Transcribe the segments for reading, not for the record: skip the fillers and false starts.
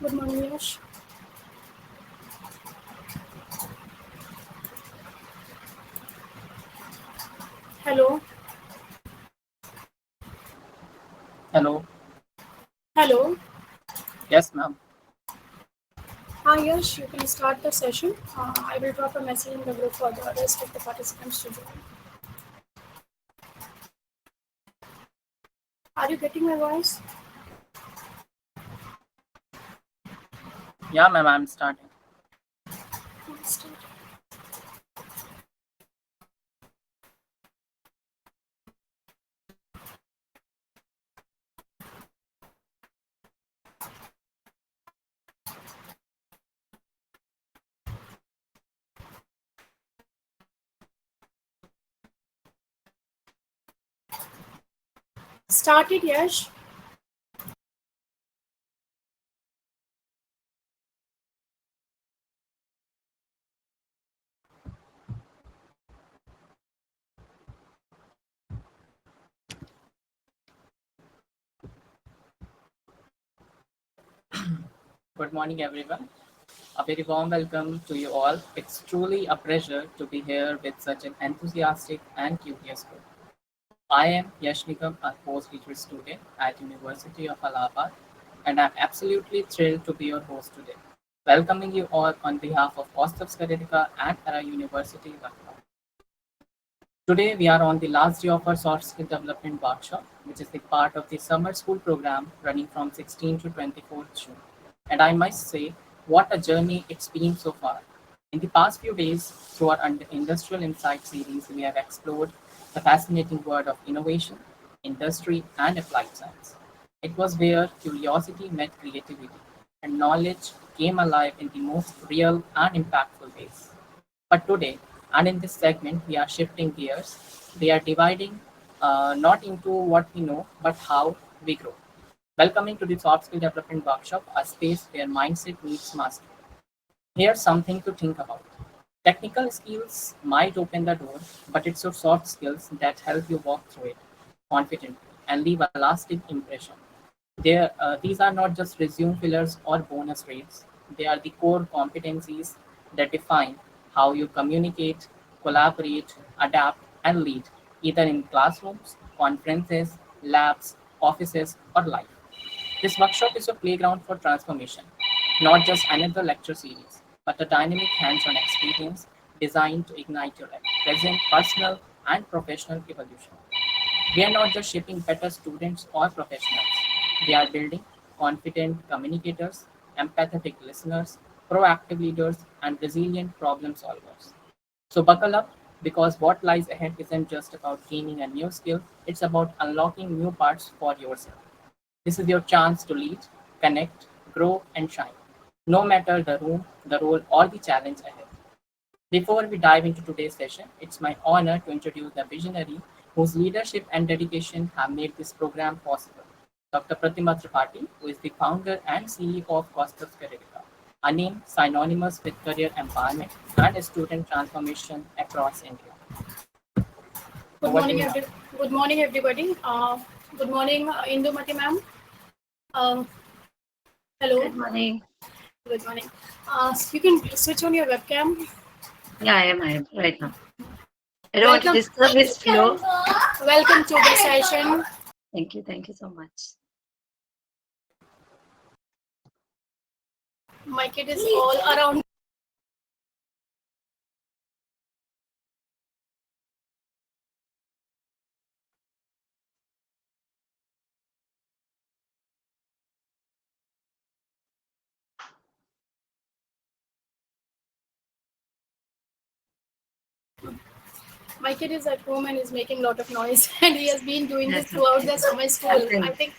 Good morning, Yash. Hello. Hello. Hello. Yes, ma'am. Hi, Yash. You can start the session. I will drop a message in the group for the rest of the participants to join. Are you getting my voice? Yeah, ma'am, I'm starting. Start. Started, Yash. Good morning, everyone. A very warm welcome to you all. It's truly a pleasure to be here with such an enthusiastic and curious group. I am Yash Nigam, a postgraduate student at University of Allahabad, and I'm absolutely thrilled to be your host today. Welcoming you all on behalf of Ostaf's Careerica and Ara University, Lucknow. Today, we are on the last day of our soft skill development workshop, which is the part of the summer school program running from 16 to 24th June. And I must say, what a journey it's been so far. In the past few days, through our Industrial Insight series, we have explored the fascinating world of innovation, industry, and applied science. It was where curiosity met creativity, and knowledge came alive in the most real and impactful ways. But today, and in this segment, we are shifting gears. We are dividing not into what we know, but how we grow. Welcoming to the Soft Skill Development Workshop, a space where mindset meets mastery. Here's something to think about. Technical skills might open the door, but it's your soft skills that help you walk through it confidently and leave a lasting impression. These are not just resume fillers or bonus rates. They are the core competencies that define how you communicate, collaborate, adapt, and lead, either in classrooms, conferences, labs, offices, or life. This workshop is a playground for transformation, not just another lecture series, but a dynamic hands on experience designed to ignite your present, personal, and professional evolution. We are not just shaping better students or professionals, we are building confident communicators, empathetic listeners, proactive leaders, and resilient problem solvers. So buckle up because what lies ahead isn't just about gaining a new skill, it's about unlocking new parts for yourself. This is your chance to lead, connect, grow, and shine, no matter the room, the role, or the challenge ahead. Before we dive into today's session, it's my honor to introduce the visionary whose leadership and dedication have made this program possible. Dr. Pratima Tripathi, who is the founder and CEO of Costas Careerica, a name synonymous with career empowerment and student transformation across India. Good Over to morning, you, ma'am. Good morning, everybody. Good morning, Indumathi ma'am. Um, hello. Good morning. Good morning. You can switch on your webcam. Yeah, I am right now. I don't want to Welcome. disturb his flow. Welcome to the session. Thank you so much. My kid is all around. My kid is at home and is making a lot of noise, and he has been doing this That's throughout okay. the summer school. I Happens. think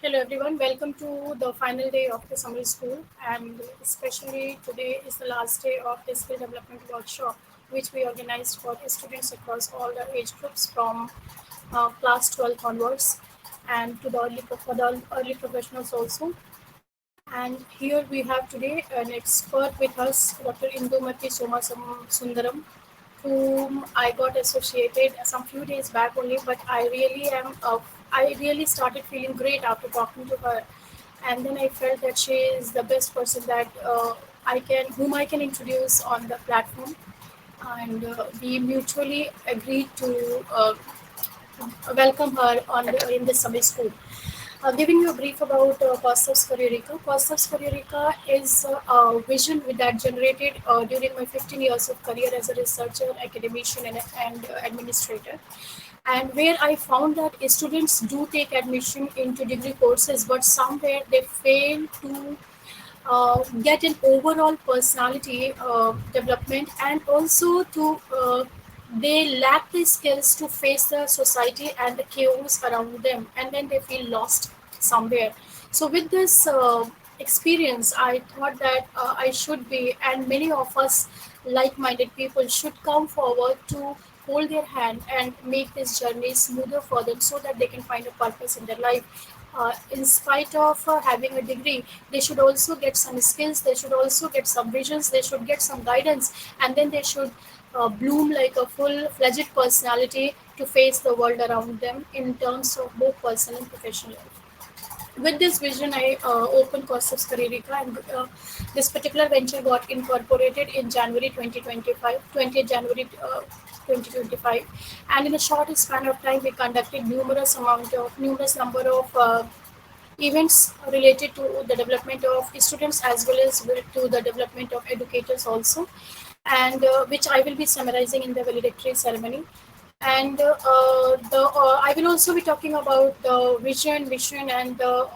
Hello everyone, welcome to the final day of the summer school, and especially today is the last day of the skill development workshop which we organized for the students across all the age groups from class 12 onwards and to the for the early professionals also. And here we have today an expert with us, Dr. Indumathi Somasundaram, whom I got associated some few days back only, but I really started feeling great after talking to her, and then I felt that she is the best person that whom I can introduce on the platform, and we mutually agreed to welcome her in this summer school. Giving you a brief about Costas Careerica. Costas Careerica is a vision that generated during my 15 years of career as a researcher, academician, and administrator. And where I found that students do take admission into degree courses, but somewhere they fail to get an overall personality development, and also to they lack the skills to face the society and the chaos around them, and then they feel lost somewhere. So with this experience, I thought that I should be, and many of us like-minded people should come forward to hold their hand and make this journey smoother for them so that they can find a purpose in their life. In spite of having a degree, they should also get some skills, they should also get some visions, they should get some guidance, and then they should bloom like a full-fledged personality to face the world around them in terms of both personal and professional life. With this vision, I opened Costas Careerica, and this particular venture got incorporated in January 2025, 20th January 2025, and in a short span of time, we conducted numerous number of events related to the development of students as well as to the development of educators also, and which I will be summarizing in the valedictory ceremony. And I will also be talking about the vision, mission, and the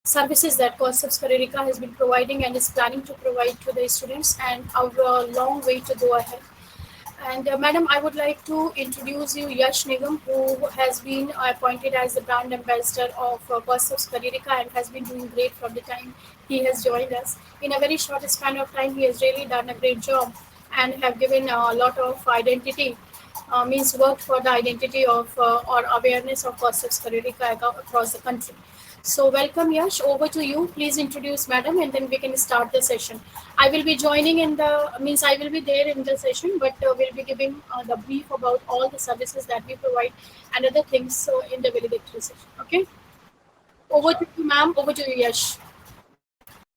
services that Concepts Careerica has been providing and is planning to provide to the students, and our long way to go ahead. And Madam, I would like to introduce you Yash Nigam, who has been appointed as the brand ambassador of Concepts Careerica and has been doing great from the time he has joined us. In a very short span of time, he has really done a great job and have given a lot of identity, means worked for the identity of or awareness of Concepts Careerica across the country. So welcome Yash, over to you. Please introduce Madam, and then we can start the session. I will be joining in the means I will be there in the session, but we'll be giving the brief about all the services that we provide and other things in the valedictory session. Okay, over to Sure. you, ma'am. Over to you, Yash.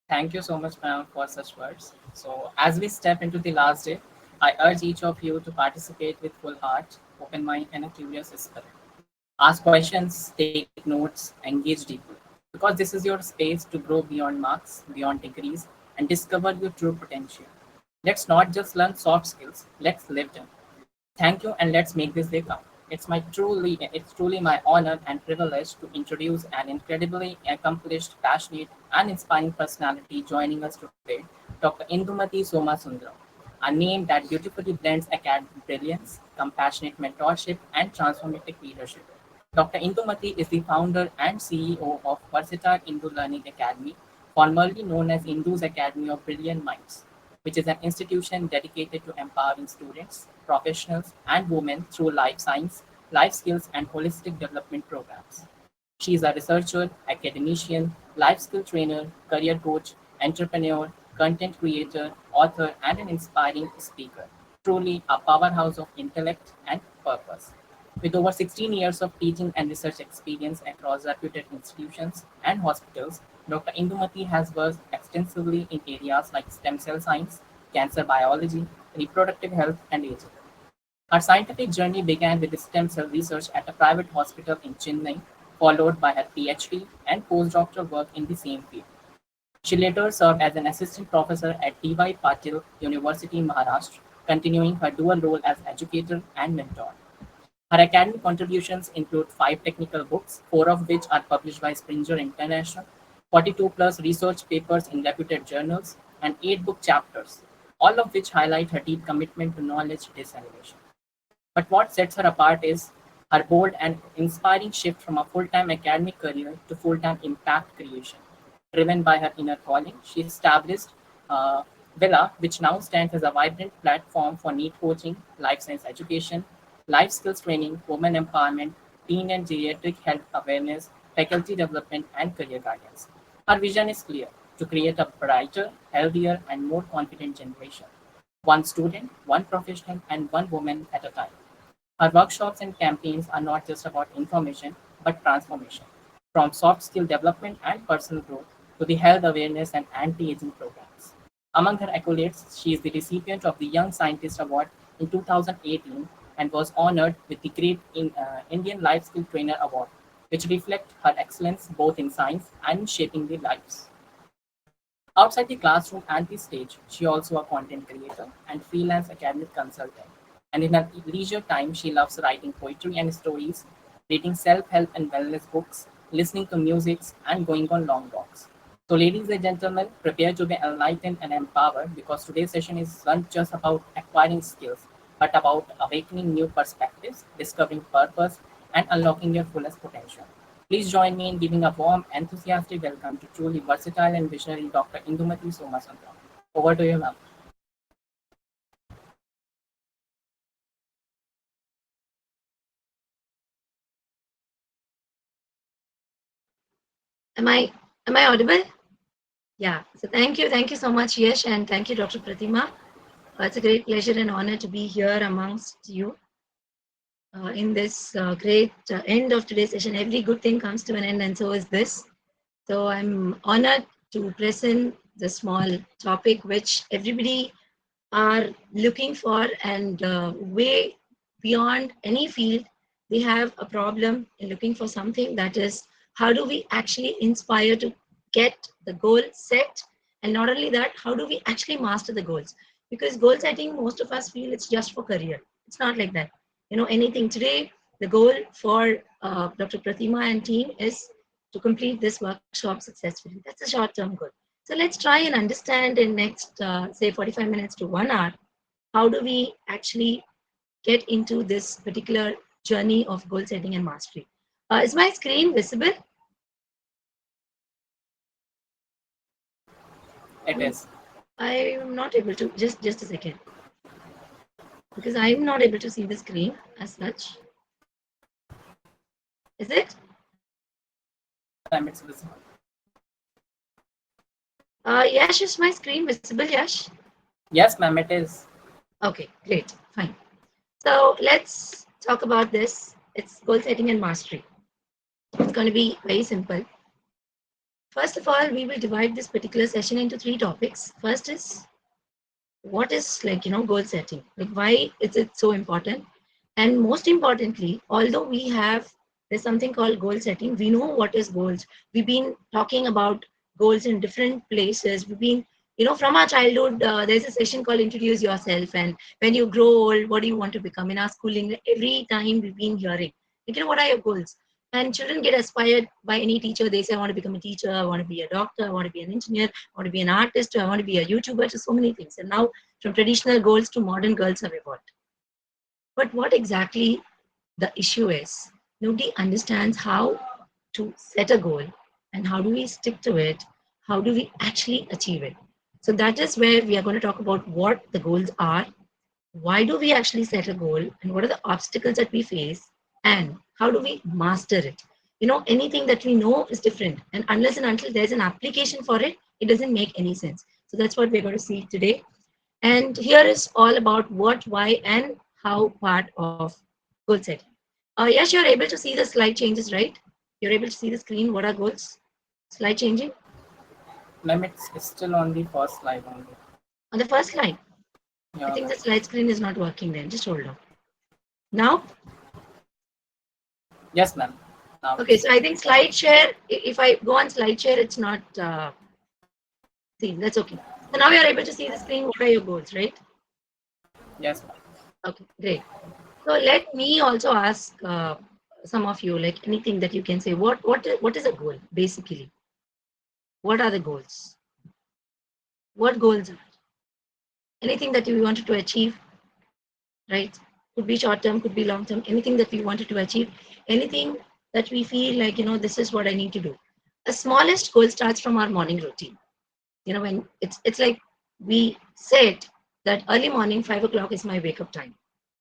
Thank you so much, ma'am, for such words. So, as we step into the last day, I urge each of you to participate with full heart, open mind, and a curious spirit. Ask questions, take notes, engage deeply. Because this is your space to grow beyond marks, beyond degrees, and discover your true potential. Let's not just learn soft skills, let's live them. Thank you, and let's make this day count. It's truly my honor and privilege to introduce an incredibly accomplished, passionate, and inspiring personality joining us today, Dr. Indumathi Somasundaram, a name that beautifully blends academic brilliance, compassionate mentorship, and transformative leadership. Dr. Indumathi is the founder and CEO of Versatile Indu Learning Academy, formerly known as Indu's Academy of Brilliant Minds, which is an institution dedicated to empowering students, professionals, and women through life science, life skills, and holistic development programs. She is a researcher, academician, life skill trainer, career coach, entrepreneur, content creator, author, and an inspiring speaker. Truly a powerhouse of intellect and purpose. With over 16 years of teaching and research experience across reputed institutions and hospitals, Dr. Indumathi has worked extensively in areas like stem cell science, cancer biology, reproductive health, and aging. Her scientific journey began with stem cell research at a private hospital in Chennai, followed by her PhD and postdoctoral work in the same field. She later served as an assistant professor at D.Y. Patil University, Maharashtra, continuing her dual role as educator and mentor. Her academic contributions include 5 technical books, 4 of which are published by Springer International, 42 plus research papers in reputed journals, and 8 book chapters, all of which highlight her deep commitment to knowledge dissemination. But what sets her apart is Her bold and inspiring shift from a full-time academic career to full-time impact creation. Driven by her inner calling, she established Villa, which now stands as a vibrant platform for NEET coaching, life science education, life skills training, women empowerment, teen and geriatric health awareness, faculty development, and career guidance. Her vision is clear: to create a brighter, healthier, and more confident generation. One student, one professional, and one woman at a time. Our workshops and campaigns are not just about information, but transformation, from soft skill development and personal growth to the health awareness and anti-aging programs. Among her accolades, she is the recipient of the Young Scientist Award in 2018 and was honored with the Indian Life Skill Trainer Award, which reflect her excellence both in science and in shaping their lives. Outside the classroom and the stage, she also a content creator and freelance academic consultant. And in her leisure time, she loves writing poetry and stories, reading self-help and wellness books, listening to music, and going on long walks. So, ladies and gentlemen, prepare to be enlightened and empowered because today's session is not just about acquiring skills, but about awakening new perspectives, discovering purpose, and unlocking your fullest potential. Please join me in giving a warm, enthusiastic welcome to truly versatile and visionary Dr. Indumathi Somasundaram. Over to you, ma'am. Am I am I audible? Yeah. So thank you so much, Yash, and thank you, Dr. Pratima. It's a great pleasure and honor to be here amongst you in this great end of today's session. Every good thing comes to an end, and so is this. So I'm honored to present the small topic which everybody are looking for, and way beyond any field, they have a problem in looking for something, that is, how do we actually inspire to get the goal set, and not only that, how do we actually master the goals? Because goal setting, most of us feel it's just for career. It's not like that. Anything today, the goal for Dr. Pratima and team is to complete this workshop successfully. That's a short-term goal. So let's try and understand in next, say, 45 minutes to 1 hour, how do we actually get into this particular journey of goal setting and mastery. Is my screen visible? It is. I'm not able to, just a second, because I'm not able to see the screen as such. Is it? Yes, ma'am, it's visible. Yash, is my screen visible, Yash? Yes, ma'am, it is. Okay, great, fine. So let's talk about this. It's goal setting and mastery. It's going to be very simple. First of all, we will divide this particular session into 3 topics. First is, what is, goal setting? Like, why is it so important? And most importantly, although there's something called goal setting, we know what is goals. We've been talking about goals in different places. We've been, from our childhood, there's a session called Introduce Yourself. And when you grow old, what do you want to become? In our schooling, every time we've been hearing, what are your goals? And children get aspired by any teacher. They say, I want to become a teacher, I want to be a doctor, I want to be an engineer, I want to be an artist, I want to be a YouTuber, to so many things. And now from traditional goals to modern goals have evolved. But what exactly the issue is, nobody understands how to set a goal and how do we stick to it, how do we actually achieve it. So that is where we are going to talk about what the goals are, why do we actually set a goal, and what are the obstacles that we face, and how do we master it. Anything that we know is different, and unless and until there's an application for it, it doesn't make any sense. So that's what we're going to see today. And here is all about what, why, and how part of goal setting. Yes, you're able to see the slide changes, right? You're able to see the screen. What are goals? Slide changing? Ma'am, it's still on the first slide only. On the first slide, I Yeah, think ma'am. the slide screen is not working then. Just hold on. Now? Yes, ma'am. Now Okay, it's so I think slide share, if I go on slide share, it's not seen. That's okay. So now you're able to see the screen. What are your goals, right? yes, ma'am. Okay, great. So let me also ask some of you, like anything that you can say. What is a goal basically? What are the goals? What goals are? Anything that you wanted to achieve, right? Could be short term, could be long term, anything that we wanted to achieve, anything that we feel like, this is what I need to do. A smallest goal starts from our morning routine. When it's like we said that early morning 5 o'clock is my wake up time,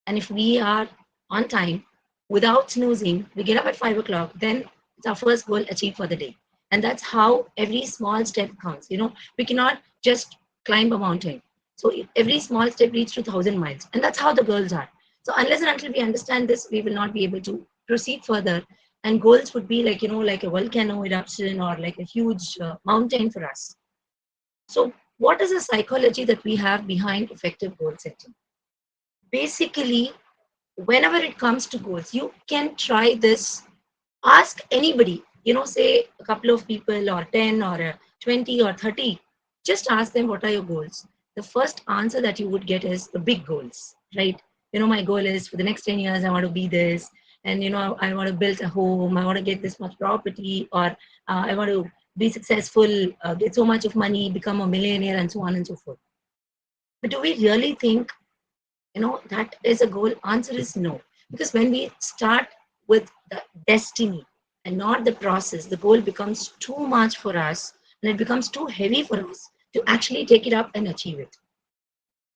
and if we are on time without snoozing, we get up at 5 o'clock, then it's our first goal achieved for the day. And that's how every small step counts. We cannot just climb a mountain. So every small step leads to 1,000 miles, and that's how the goals are. So unless and until we understand this, we will not be able to proceed further. And goals would be like, like a volcano eruption or like a huge mountain for us. So, what is the psychology that we have behind effective goal setting? Basically, whenever it comes to goals, you can try this. Ask anybody, say a couple of people, or 10 or 20 or 30. Just ask them, what are your goals? The first answer that you would get is the big goals, right? My goal is for the next 10 years, I want to be this. And, I want to build a home. I want to get this much property, or I want to be successful, get so much of money, become a millionaire, and so on and so forth. But do we really think that is a goal? Answer is no. Because when we start with the destiny and not the process, the goal becomes too much for us, and it becomes too heavy for us to actually take it up and achieve it.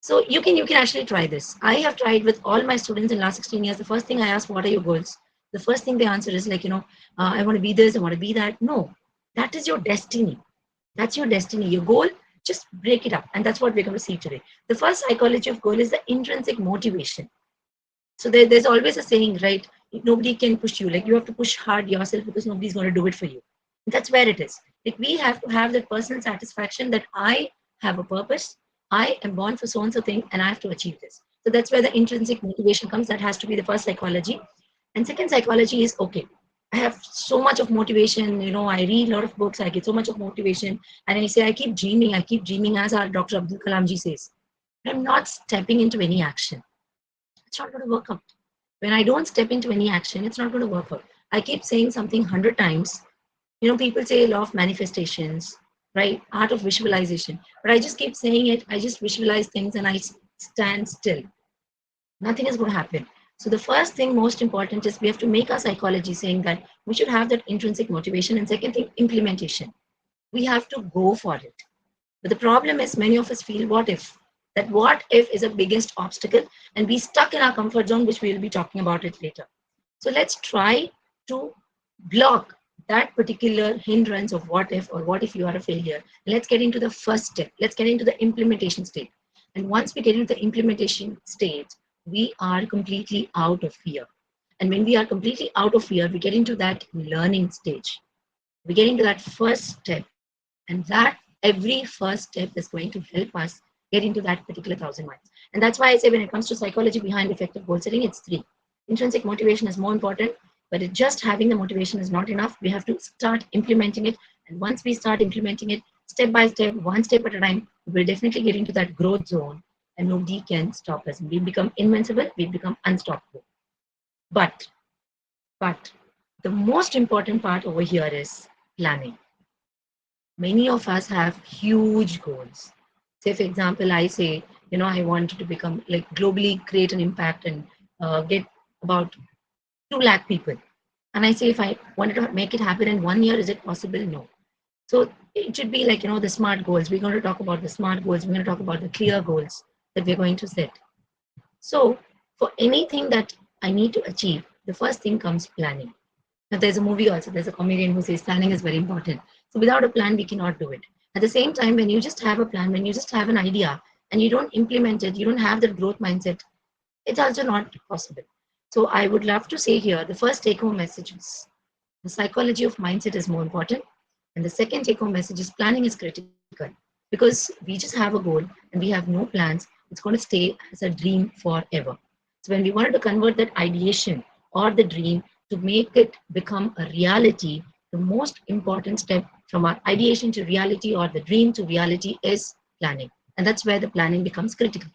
So you can actually try this. I have tried with all my students in the last 16 years. The first thing I ask, what are your goals? The first thing they answer is like, I want to be this, I want to be that. No, that is your destiny. That's your destiny. Your goal, just break it up. And that's what we're going to see today. The first psychology of goal is the intrinsic motivation. So there's always a saying, right? Nobody can push you. Like, you have to push hard yourself, because nobody's going to do it for you. That's where it is. Like, we have to have that personal satisfaction that I have a purpose. I am born for so and so thing, and I have to achieve this. So that's where the intrinsic motivation comes. That has to be the first psychology. And second psychology is, okay, I have so much of motivation. I read a lot of books. I get so much of motivation. And I say, I keep dreaming, as our Dr. Abdul Kalamji says. I'm not stepping into any action. It's not going to work out. When I don't step into any action, it's not going to work out. I keep saying something 100 times. People say law of manifestations, right? Art of visualization. But I just keep saying it. I just visualize things and I stand still. Nothing is going to happen. So the first thing, most important, is we have to make our psychology saying that we should have that intrinsic motivation. And second thing, implementation. We have to go for it. But the problem is, many of us feel what if. That what if is the biggest obstacle, and we stuck in our comfort zone, which we will be talking about it later. So let's try to block that particular hindrance of what if, or what if you are a failure. Let's get into the first step. Let's get into the implementation state. And once we get into the implementation state, we are completely out of fear. And when we are completely out of fear, we get into that learning stage. We get into that first step. And that every first step is going to help us get into that particular 1,000 miles. And that's why I say, when it comes to psychology behind effective goal setting, it's three. Intrinsic motivation is more important, but just having the motivation is not enough. We have to start implementing it. And once we start implementing it, step by step, one step at a time, we'll definitely get into that growth zone, and nobody can stop us. We become invincible, we become unstoppable. But, but the most important part over here is planning. Many of us have huge goals. Say, for example, I say, I want to become, like, globally create an impact and get about 2 lakh people. And I say, if I wanted to make it happen in 1 year, is it possible? No. So it should be like, the smart goals. We're going to talk about the smart goals. We're going to talk about the clear goals that we're going to set. So for anything that I need to achieve, the first thing comes planning. Now, there's a movie also, there's a comedian who says planning is very important. So without a plan, we cannot do it. At the same time, when you just have a plan, when you just have an idea and you don't implement it, you don't have that growth mindset, it's also not possible. So I would love to say here, the first take home message is the psychology of mindset is more important. And the second take home message is planning is critical, because we just have a goal and we have no plans. It's going to stay as a dream forever. So when we wanted to convert that ideation or the dream to make it become a reality, the most important step from our ideation to reality, or the dream to reality, is planning. And that's where the planning becomes critical.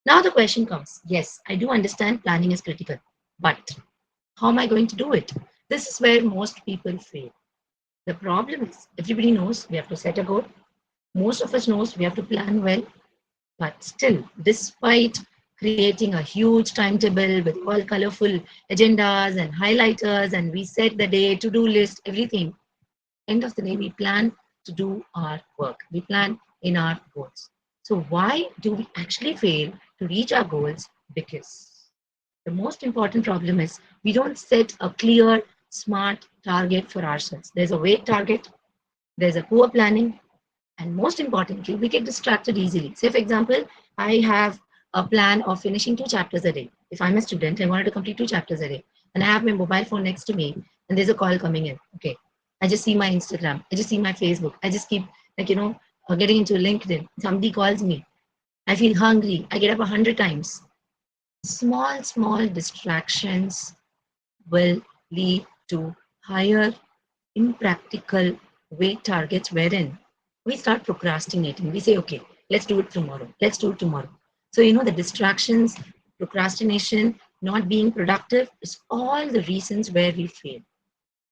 Now the question comes, yes, I do understand planning is critical, but how am I going to do it? This is where most people fail. The problem is, everybody knows we have to set a goal. Most of us knows we have to plan well, but still, despite creating a huge timetable with all colorful agendas and highlighters, and we set the day, to-do list, everything. End of the day, we plan to do our work. We plan in our goals. So why do we actually fail to reach our goals? Because the most important problem is we don't set a clear, smart target for ourselves. There's a vague target, there's a poor planning, and most importantly, we get distracted easily. Say, for example, I have a plan of finishing 2 chapters a day. If I'm a student, I wanted to complete 2 chapters a day, and I have my mobile phone next to me, and there's a call coming in. Okay, I just see my Instagram, I just see my Facebook, I just keep getting into LinkedIn. Somebody calls me, I feel hungry, I get up 100 times. Small, small distractions will lead to higher impractical weight targets wherein we start procrastinating. We say, okay, let's do it tomorrow. Let's do it tomorrow. So, the distractions, procrastination, not being productive is all the reasons where we fail.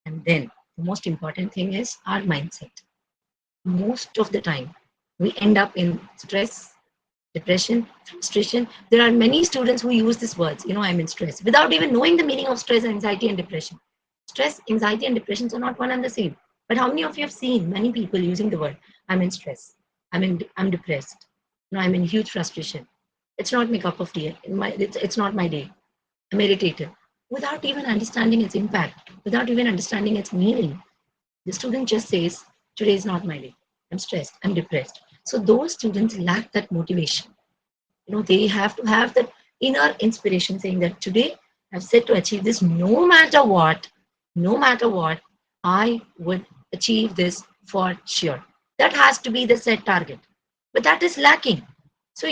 And then the most important thing is our mindset. Most of the time, we end up in stress, depression, frustration. There are many students who use these words, I'm in stress, without even knowing the meaning of stress, anxiety, and depression. Stress, anxiety, and depression are not one and the same. But how many of you have seen many people using the word, I'm in stress, I'm depressed, I'm in huge frustration. It's not my cup of tea. It's not my day. I'm irritated. Without even understanding its impact, without even understanding its meaning, the student just says, today is not my day. I'm stressed. I'm depressed. So those students lack that motivation. They have to have that inner inspiration saying that today I've set to achieve this no matter what, I would achieve this for sure. That has to be the set target. But that is lacking. So,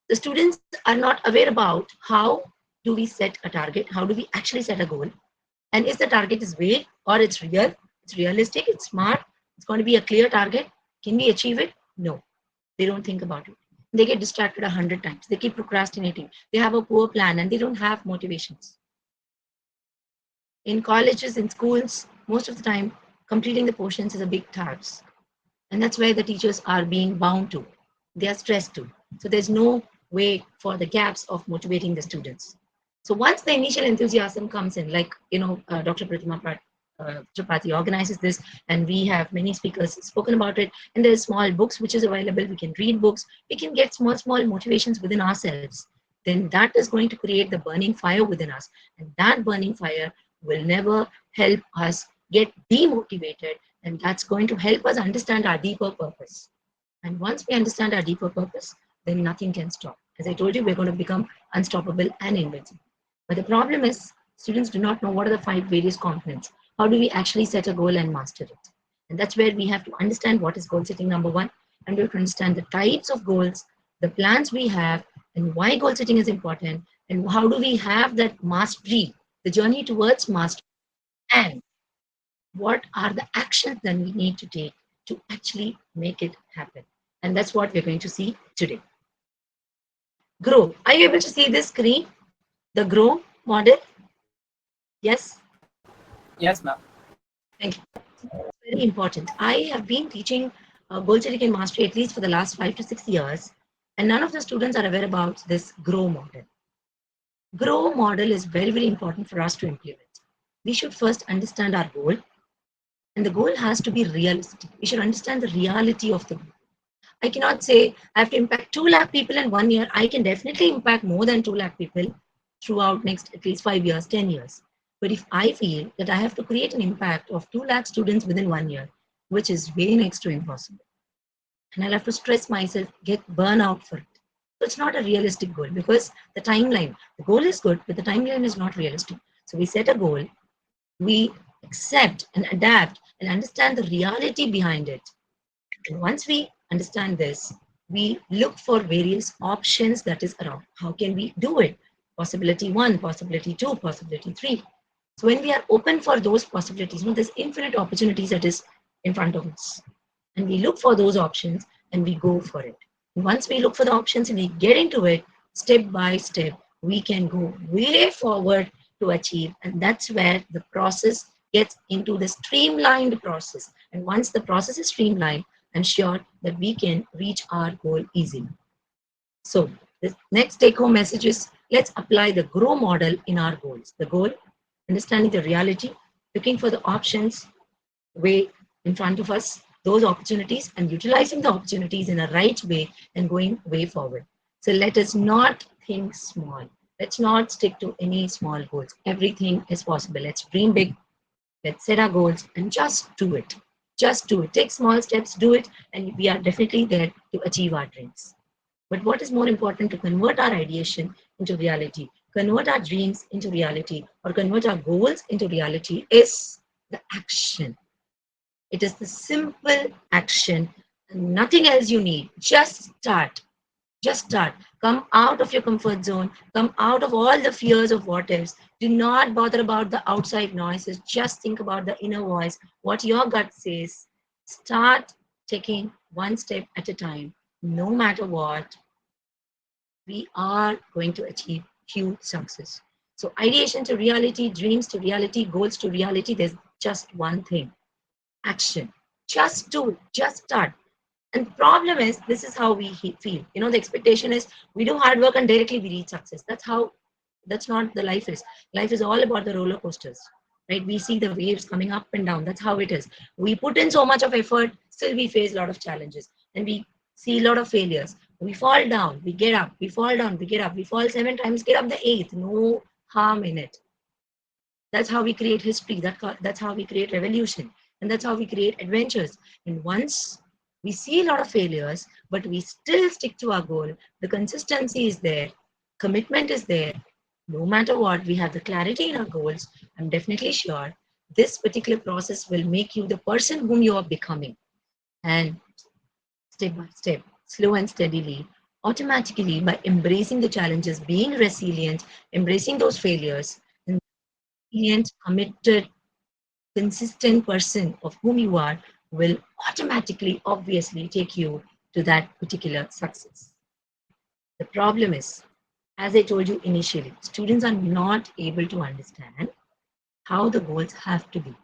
the students are not aware about how do we set a target, how do we actually set a goal, and is the target is vague or it's real, it's realistic, it's smart, it's going to be a clear target. Can we achieve it? No, they don't think about it. They get distracted 100 times. They keep procrastinating. They have a poor plan and they don't have motivations. In colleges, in schools, most of the time, completing the portions is a big task. And that's where the teachers are being bound to. They are stressed to. So there's no way for the gaps of motivating the students. So once the initial enthusiasm comes in, like, Dr. Pratima Tripathi organizes this, and we have many speakers spoken about it. And there's small books which is available. We can read books. We can get small, small motivations within ourselves. Then that is going to create the burning fire within us. And that burning fire will never help us get demotivated. And that's going to help us understand our deeper purpose. And once we understand our deeper purpose, then nothing can stop. As I told you, we're going to become unstoppable and invincible. But the problem is, students do not know what are the 5 various components. How do we actually set a goal and master it? And that's where we have to understand what is goal setting number one, and we have to understand the types of goals, the plans we have, and why goal setting is important, and how do we have that mastery, the journey towards mastery, and what are the actions that we need to take to actually make it happen. And that's what we're going to see today. Grow. Are you able to see this screen? The grow model? Yes? Yes, ma'am. Thank you. Very important. I have been teaching goal setting and mastery at least for the last 5 to 6 years, and none of the students are aware about this grow model. Grow model is very, very important for us to implement. We should first understand our goal, and the goal has to be realistic. We should understand the reality of the goal. I cannot say I have to impact 2 lakh people in 1 year. I can definitely impact more than 2 lakh people throughout next at least 5 years, 10 years. But if I feel that I have to create an impact of 2 lakh students within 1 year, which is way next to impossible, and I'll have to stress myself, get burnout for it. So it's not a realistic goal because the goal is good, but the timeline is not realistic. So we set a goal, we accept and adapt and understand the reality behind it. And once we understand this, we look for various options that is around. How can we do it? Possibility one, possibility two, possibility three. So when we are open for those possibilities, there's infinite opportunities that is in front of us. And we look for those options and we go for it. And once we look for the options and we get into it, step by step, we can go way forward to achieve. And that's where the process gets into the streamlined process. And once the process is streamlined, I'm sure that we can reach our goal easily. So the next take home message is, let's apply the grow model in our goals. The goal, understanding the reality, looking for the options way in front of us, those opportunities, and utilizing the opportunities in a right way and going way forward. So let us not think small. Let's not stick to any small goals. Everything is possible. Let's dream big. Let's set our goals and just do it. Just do it. Take small steps, do it, and we are definitely there to achieve our dreams. But what is more important, to convert our ideation into reality, convert our dreams into reality, or convert our goals into reality is the action. It is the simple action, nothing else you need. Just start. Just start. Come out of your comfort zone. Come out of all the fears of what ifs. Do not bother about the outside noises. Just think about the inner voice, what your gut says. Start taking one step at a time. No matter what, we are going to achieve huge success. So, ideation to reality, dreams to reality, goals to reality, there's just one thing: action. Just do it, just start. And problem is, this is how we feel. The expectation is we do hard work and directly we reach success. That's not the life is. Life is all about the roller coasters, right? We see the waves coming up and down. That's how it is. We put in so much of effort, still we face a lot of challenges, and we see a lot of failures. We fall down, we get up, we fall down, we get up, we fall 7 times, get up the eighth. No harm in it. That's how we create history. That's how we create revolution. And that's how we create adventures. And once we see a lot of failures, but we still stick to our goal, the consistency is there, commitment is there. No matter what, we have the clarity in our goals. I'm definitely sure this particular process will make you the person whom you are becoming. And step by step, slow and steadily, automatically, by embracing the challenges, being resilient, embracing those failures, and resilient, committed, consistent person of whom you are will automatically, obviously, take you to that particular success. The problem is, as I told you initially, students are not able to understand how the goals have to be.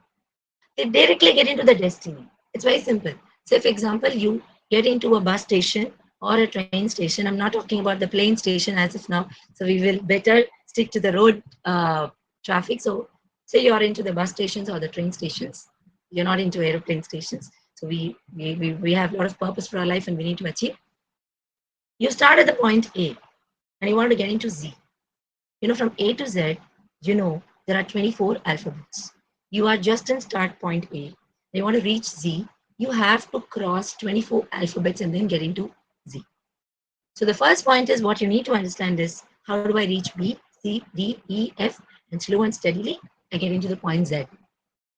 They directly get into the destiny. It's very simple. Say, for example, you get into a bus station or a train station. I'm not talking about the plane station as of now. So we will better stick to the road traffic. So say you're into the bus stations or the train stations. You're not into aeroplane stations. So we have a lot of purpose for our life and we need to achieve. You start at the point A and you want to get into Z. From A to Z, there are 24 alphabets. You are just in start point A. You want to reach Z, you have to cross 24 alphabets and then get into Z. So the first point is, what you need to understand is, how do I reach B, C, D, E, F, and slow and steadily I get into the point Z.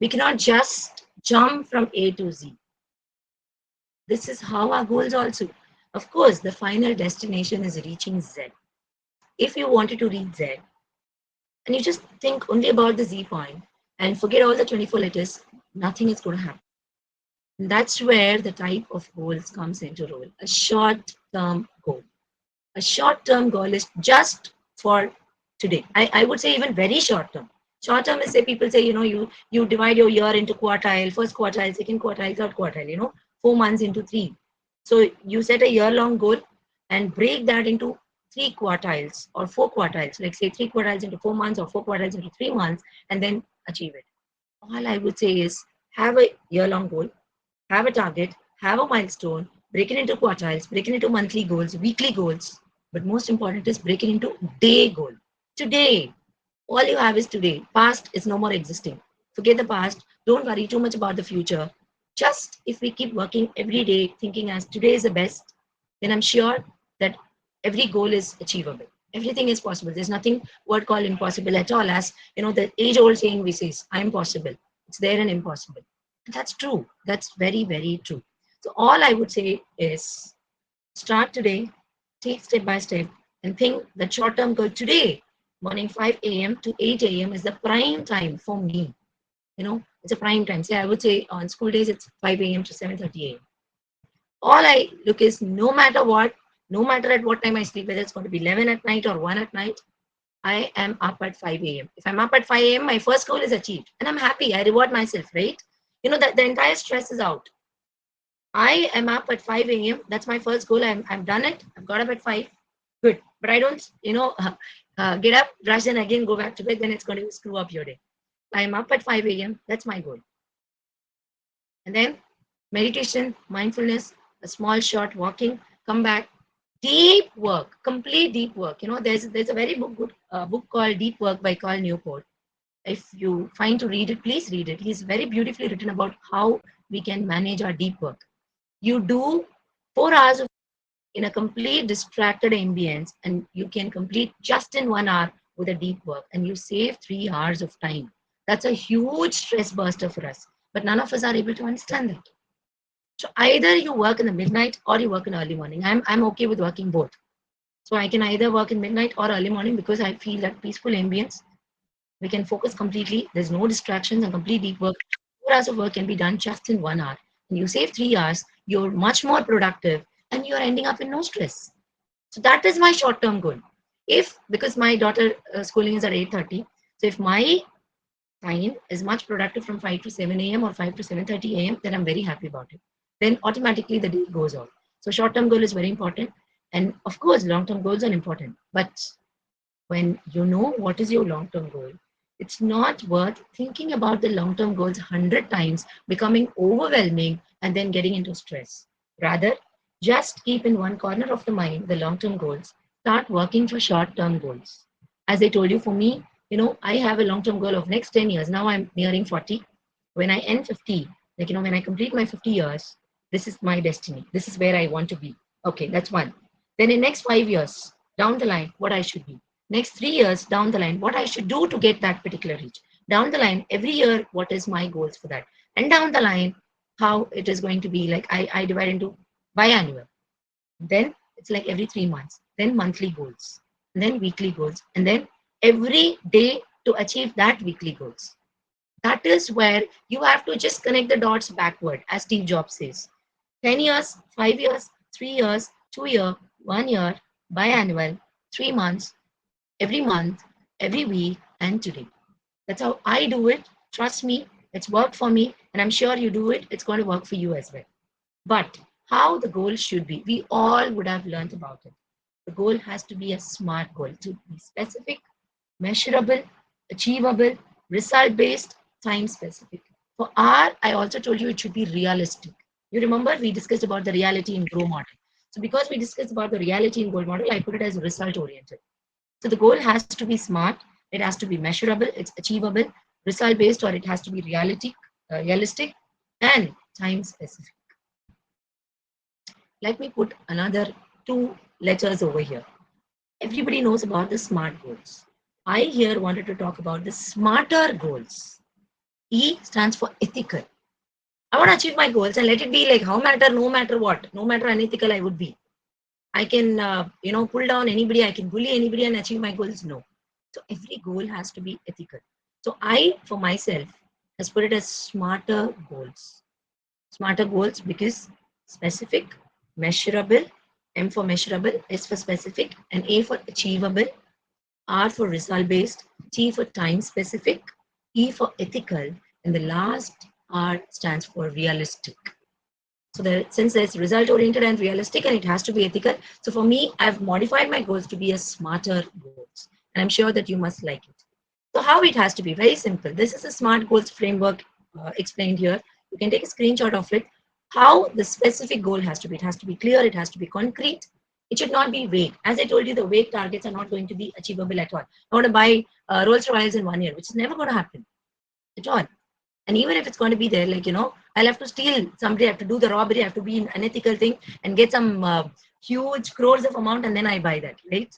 We cannot just jump from A to Z. This is how our goals also. Of course, the final destination is reaching Z. If you wanted to reach Z, and you just think only about the Z point and forget all the 24 letters, nothing is going to happen. And that's where the type of goals comes into role. A short-term goal. A short-term goal is just for today. I would say even very short-term. Short-term is, say, people say, you divide your year into quartile, first quartile, second quartile, third quartile, 4 months into three. So you set a year-long goal and break that into 3 quartiles or 4 quartiles, like say 3 quartiles into 4 months or 4 quartiles into 3 months, and then achieve it. All I would say is, have a year-long goal, have a target, have a milestone, break it into quartiles, break it into monthly goals, weekly goals. But most important is break it into day goal. Today, all you have is today. Past is no more existing. Forget the past. Don't worry too much about the future. Just if we keep working every day, thinking as today is the best, then I'm sure that every goal is achievable. Everything is possible. There's nothing word called impossible at all. As the age-old saying we say, "I am possible." It's there and impossible. And that's true. That's very, very true. So all I would say is, start today, take step by step, and think that short-term goal today, morning 5 a.m. to 8 a.m. is the prime time for me. It's a prime time. Say, I would say on school days, it's 5 a.m. to 7:30 a.m. All I look is, no matter what, no matter at what time I sleep, whether it's going to be 11 at night or 1 at night, I am up at 5 a.m. If I'm up at 5 a.m., my first goal is achieved. And I'm happy. I reward myself, right? That the entire stress is out. I am up at 5 a.m. That's my first goal. I'm done it. I've got up at 5. but I don't, get up, brush, and again go back to bed, then it's going to screw up your day. I'm up at 5 a.m. That's my goal. And then meditation, mindfulness, a small short walking, come back, deep work, complete deep work. There's a very good book called Deep Work by Carl Newport. If you find to read it, please read it. He's very beautifully written about how we can manage our deep work. You do 4 hours of in a complete distracted ambience, and you can complete just in 1 hour with a deep work, and you save 3 hours of time. That's a huge stress buster for us, but none of us are able to understand that. So either you work in the midnight or you work in early morning. I'm okay with working both. So I can either work in midnight or early morning because I feel that peaceful ambience, we can focus completely. There's no distractions and complete deep work. 4 hours of work can be done just in 1 hour. And you save 3 hours, you're much more productive and you're ending up in no stress. So that is my short-term goal. If, because my daughter schooling is at 8:30, so if my time is much productive from 5 to 7 a.m. or 5 to 7:30 a.m., then I'm very happy about it. Then automatically the day goes on. So short-term goal is very important. And of course, long-term goals are important. But when you know what is your long-term goal, it's not worth thinking about the long-term goals 100 times, becoming overwhelming, and then getting into stress. Rather, just keep in one corner of the mind the long-term goals. Start working for short-term goals. As I told you, for me, I have a long-term goal of next 10 years. Now I'm nearing 40. When I end 50, when I complete my 50 years, this is my destiny. This is where I want to be. Okay, that's one. Then in next 5 years down the line, what I should be. Next 3 years down the line, what I should do to get that particular reach. Down the line, every year, what is my goals for that? And down the line, how it is going to be like I divide into biannual. Then it's like every 3 months, then monthly goals, and then weekly goals, and then every day to achieve that weekly goals. That is where you have to just connect the dots backward, as Steve Jobs says. 10 years, 5 years, 3 years, 2 year, 1 year, biannual, 3 months, every month, every week, and today. That's how I do it. Trust me, it's worked for me, and I'm sure you do it, it's going to work for you as well. But how the goal should be, we all would have learned about it. The goal has to be a SMART goal, to be specific, measurable, achievable, result based, time specific. For R, I also told you it should be realistic. You remember we discussed about the reality in grow model. So because we discussed about the reality in goal model, I put it as result oriented. So the goal has to be smart, it has to be measurable, it's achievable, result based, or it has to be realistic, and time specific. Let me put another two letters over here. Everybody knows about the SMART goals. I here wanted to talk about the smarter goals. E stands for ethical. I want to achieve my goals and let it be like how matter, no matter what, no matter unethical I would be. I can, pull down anybody, I can bully anybody and achieve my goals. No. So every goal has to be ethical. So I, for myself, has put it as smarter goals. Smarter goals because specific, measurable, M for measurable, S for specific, and A for achievable, R for result based, T for time specific, E for ethical, and the last R stands for realistic. So since there's result oriented and realistic and it has to be ethical, so for me, I've modified my goals to be a smarter goals. And I'm sure that you must like it. So how it has to be, very simple. This is a SMART goals framework explained here. You can take a screenshot of it. How the specific goal has to be. It has to be clear. It has to be concrete. It should not be vague. As I told you, the vague targets are not going to be achievable at all. I want to buy Rolls Royce in 1 year, which is never going to happen at all. And even if it's going to be there, I'll have to steal somebody, I have to do the robbery, I have to be an unethical thing and get some huge crores of amount and then I buy that, right?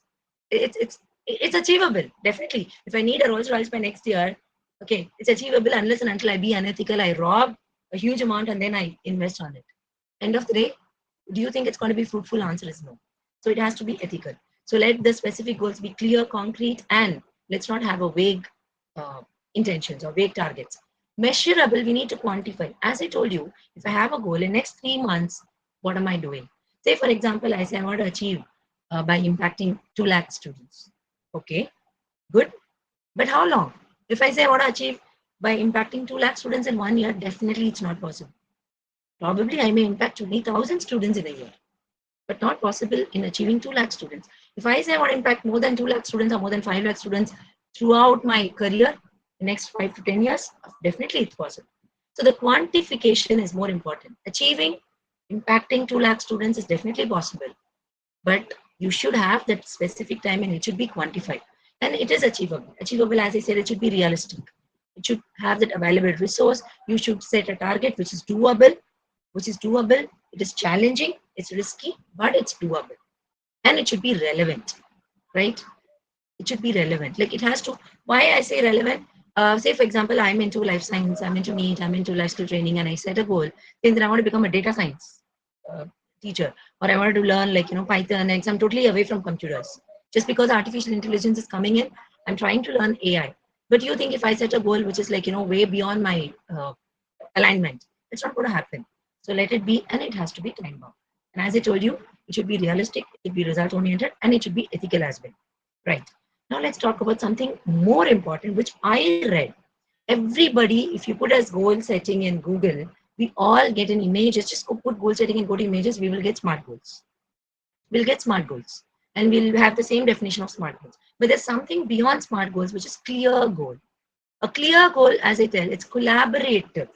It's achievable, definitely. If I need a Rolls Royce by next year, okay, it's achievable unless and until I be unethical, I rob a huge amount and then I invest on it. End of the day, do you think it's going to be fruitful? Answer is no. So it has to be ethical. So let the specific goals be clear, concrete, and let's not have a vague intentions or vague targets. Measurable, we need to quantify. As I told you, if I have a goal in next 3 months, what am I doing? Say, for example, I say I want to achieve by impacting 2 lakh students. Okay, good. But how long? If I say I want to achieve by impacting 2 lakh students in 1 year, definitely it's not possible. Probably I may impact 20,000 students in a year, but not possible in achieving 2 lakh students. If I say I want to impact more than 2 lakh students or more than 5 lakh students throughout my career, the next 5 to 10 years, definitely it's possible. So the quantification is more important. Achieving, impacting 2 lakh students is definitely possible, but you should have that specific time and it should be quantified. And it is achievable. Achievable, as I said, it should be realistic. It should have that available resource. You should set a target which is doable. It is challenging, it's risky, but it's doable. And it should be relevant, right? It should be relevant. Like it has to, why I say relevant? Say, for example, I'm into life science, I'm into NEET, I'm into life skill training, and I set a goal, saying that I want to become a data science uh, teacher, or I wanted to learn like, Python, X. I'm totally away from computers. Just because artificial intelligence is coming in, I'm trying to learn AI. But you think if I set a goal which is like, way beyond my alignment, it's not going to happen. So let it be, and it has to be time bound. And as I told you, it should be realistic, it should be result oriented, and it should be ethical as well. Right. Now let's talk about something more important, which I read. Everybody, if you put as goal setting in Google, we all get an image. Just go put goal setting and go to images, we will get smart goals. We'll get smart goals. And we'll have the same definition of smart goals. But there's something beyond smart goals, which is clear goal. A clear goal, as I tell, it's collaborative.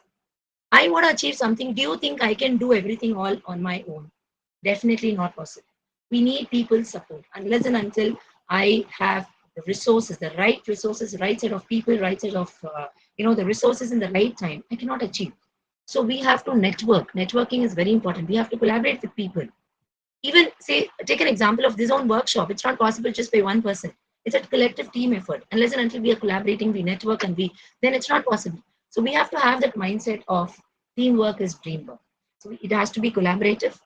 I want to achieve something. Do you think I can do everything all on my own? Definitely not possible. We need people's support. Unless and until I have the resources, the right resources, right set of people, right set of the resources in the right time, I cannot achieve. So we have to network. Networking is very important. We have to collaborate with people. Even say, take an example of this own workshop. It's not possible just by one person. It's a collective team effort. Unless and until we are collaborating, we network, and then it's not possible. So we have to have that mindset of teamwork is dream work. So it has to be collaborative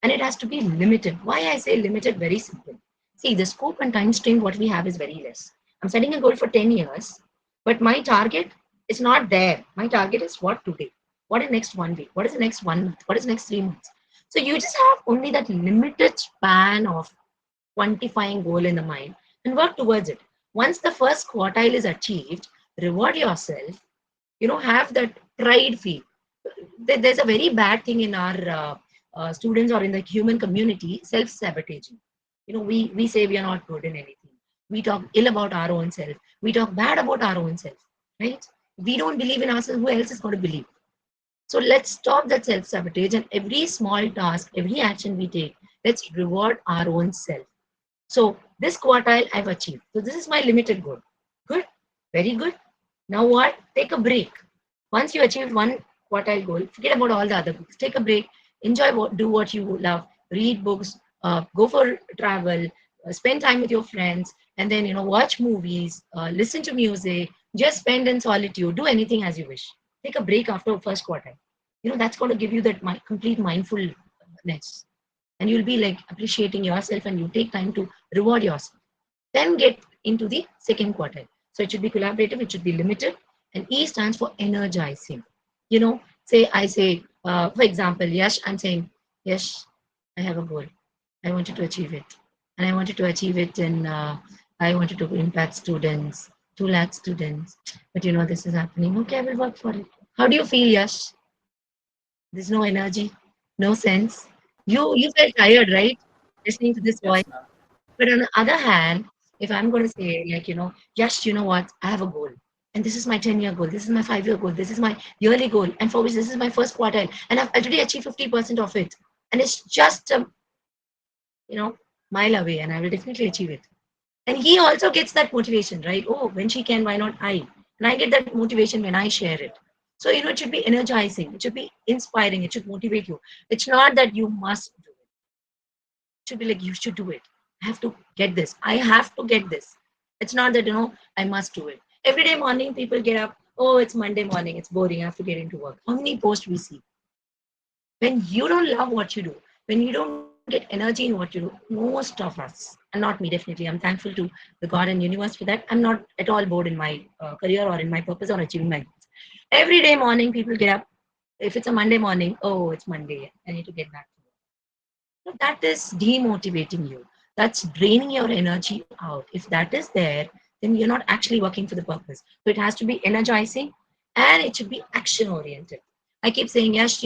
and it has to be limited. Why I say limited? Very simple. See, the scope and time stream what we have is very less. I'm setting a goal for 10 years, but my target is not there. My target is what today? What is next 1 week? What is the next 1 month? What is the next 3 months? So you just have only that limited span of quantifying goal in the mind and work towards it. Once the first quartile is achieved, reward yourself, have that pride feel. There's a very bad thing in our students or in the human community, self-sabotaging. We say we are not good in anything. We talk ill about our own self. We talk bad about our own self, right? We don't believe in ourselves. Who else is going to believe? So let's stop that self-sabotage, and every small task, every action we take, let's reward our own self. So this quartile I've achieved. So this is my limited goal. Good, very good. Now what? Take a break. Once you achieve one quartile goal, forget about all the other books. Take a break, enjoy do what you love, read books, go for travel, spend time with your friends, and then watch movies, listen to music, just spend in solitude, do anything as you wish. Take a break after first quartile. That's going to give you that complete mindfulness, and you'll be like appreciating yourself, and you take time to reward yourself. Then get into the second quartile. So it should be collaborative, it should be limited, and E stands for energizing. Say I say, for example, Yash, I'm saying, Yash, I have a goal. I wanted to achieve it. And I wanted to achieve it in, I wanted to impact students, 2 lakh students. But this is happening. Okay, I will work for it. How do you feel, Yash? There's no energy, no sense. You felt tired, right? Listening to this voice. Yes, ma'am. But on the other hand, if I'm going to say, like, Yash, you know what? I have a goal. And this is my 10-year goal. This is my 5-year goal. This is my yearly goal. And for which this is my first quartile. And I've already achieved 50% of it. And it's just you know, mile away, and I will definitely achieve it. And he also gets that motivation, right? Oh, when she can, why not I? And I get that motivation when I share it. So, it should be energizing, it should be inspiring, it should motivate you. It's not that you must do it. It should be like you should do it. I have to get this. I have to get this. It's not that, I must do it. Every day morning, people get up. Oh, it's Monday morning. It's boring. I have to get into work. How many posts we see? When you don't love what you do, when you don't get energy in what you do, most of us, and not me, definitely, I'm thankful to the God and universe for that. I'm not at all bored in my career or in my purpose or achieving my goals. Every day morning, people get up. If it's a Monday morning, oh, it's Monday. I need to get back to work. So that is demotivating you. That's draining your energy out. If that is there, then you're not actually working for the purpose. So it has to be energizing and it should be action oriented. I keep saying, yes,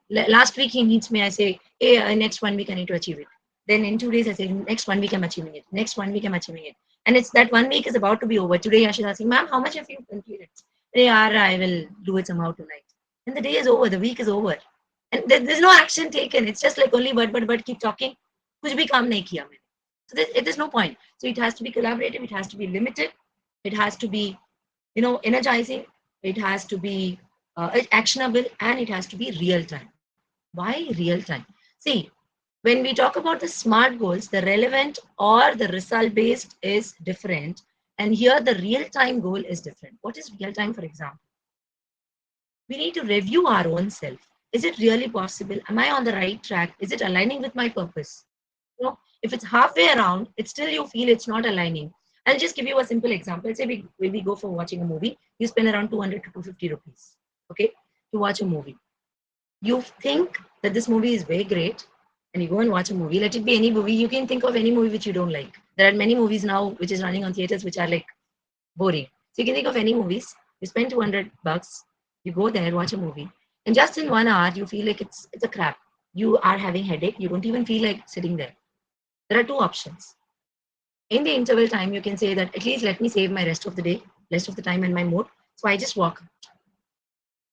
last week he needs me. I say, hey, next 1 week I need to achieve it. Then in 2 days, I say, next 1 week I'm achieving it. Next 1 week I'm achieving it. And it's that 1 week is about to be over. Today, Yash is asking, ma'am, how much have you completed? I will do it somehow tonight. And the day is over. The week is over. And there's no action taken. It's just like only but keep talking. कुछ भी काम नहीं किया मैंने. So there's no point. So it has to be collaborative. It has to be limited. It has to be, energizing. It has to be actionable, and it has to be real time. Why real time? See, when we talk about the smart goals, the relevant or the result based is different. And here the real time goal is different. What is real time, for example? We need to review our own self. Is it really possible? Am I on the right track? Is it aligning with my purpose? If it's halfway around, it's still you feel it's not aligning. I'll just give you a simple example. Say we go for watching a movie, you spend around 200 to 250 rupees, okay, to watch a movie. You think that this movie is very great, and you go and watch a movie. Let it be any movie. You can think of any movie which you don't like. There are many movies now which is running on theaters which are like boring. So you can think of any movies. You spend 200 bucks. You go there, watch a movie, and just in 1 hour, you feel like it's a crap. You are having headache. You don't even feel like sitting there. There are two options. In the interval time, you can say that at least let me save my rest of the day, rest of the time and my mood. So I just walk.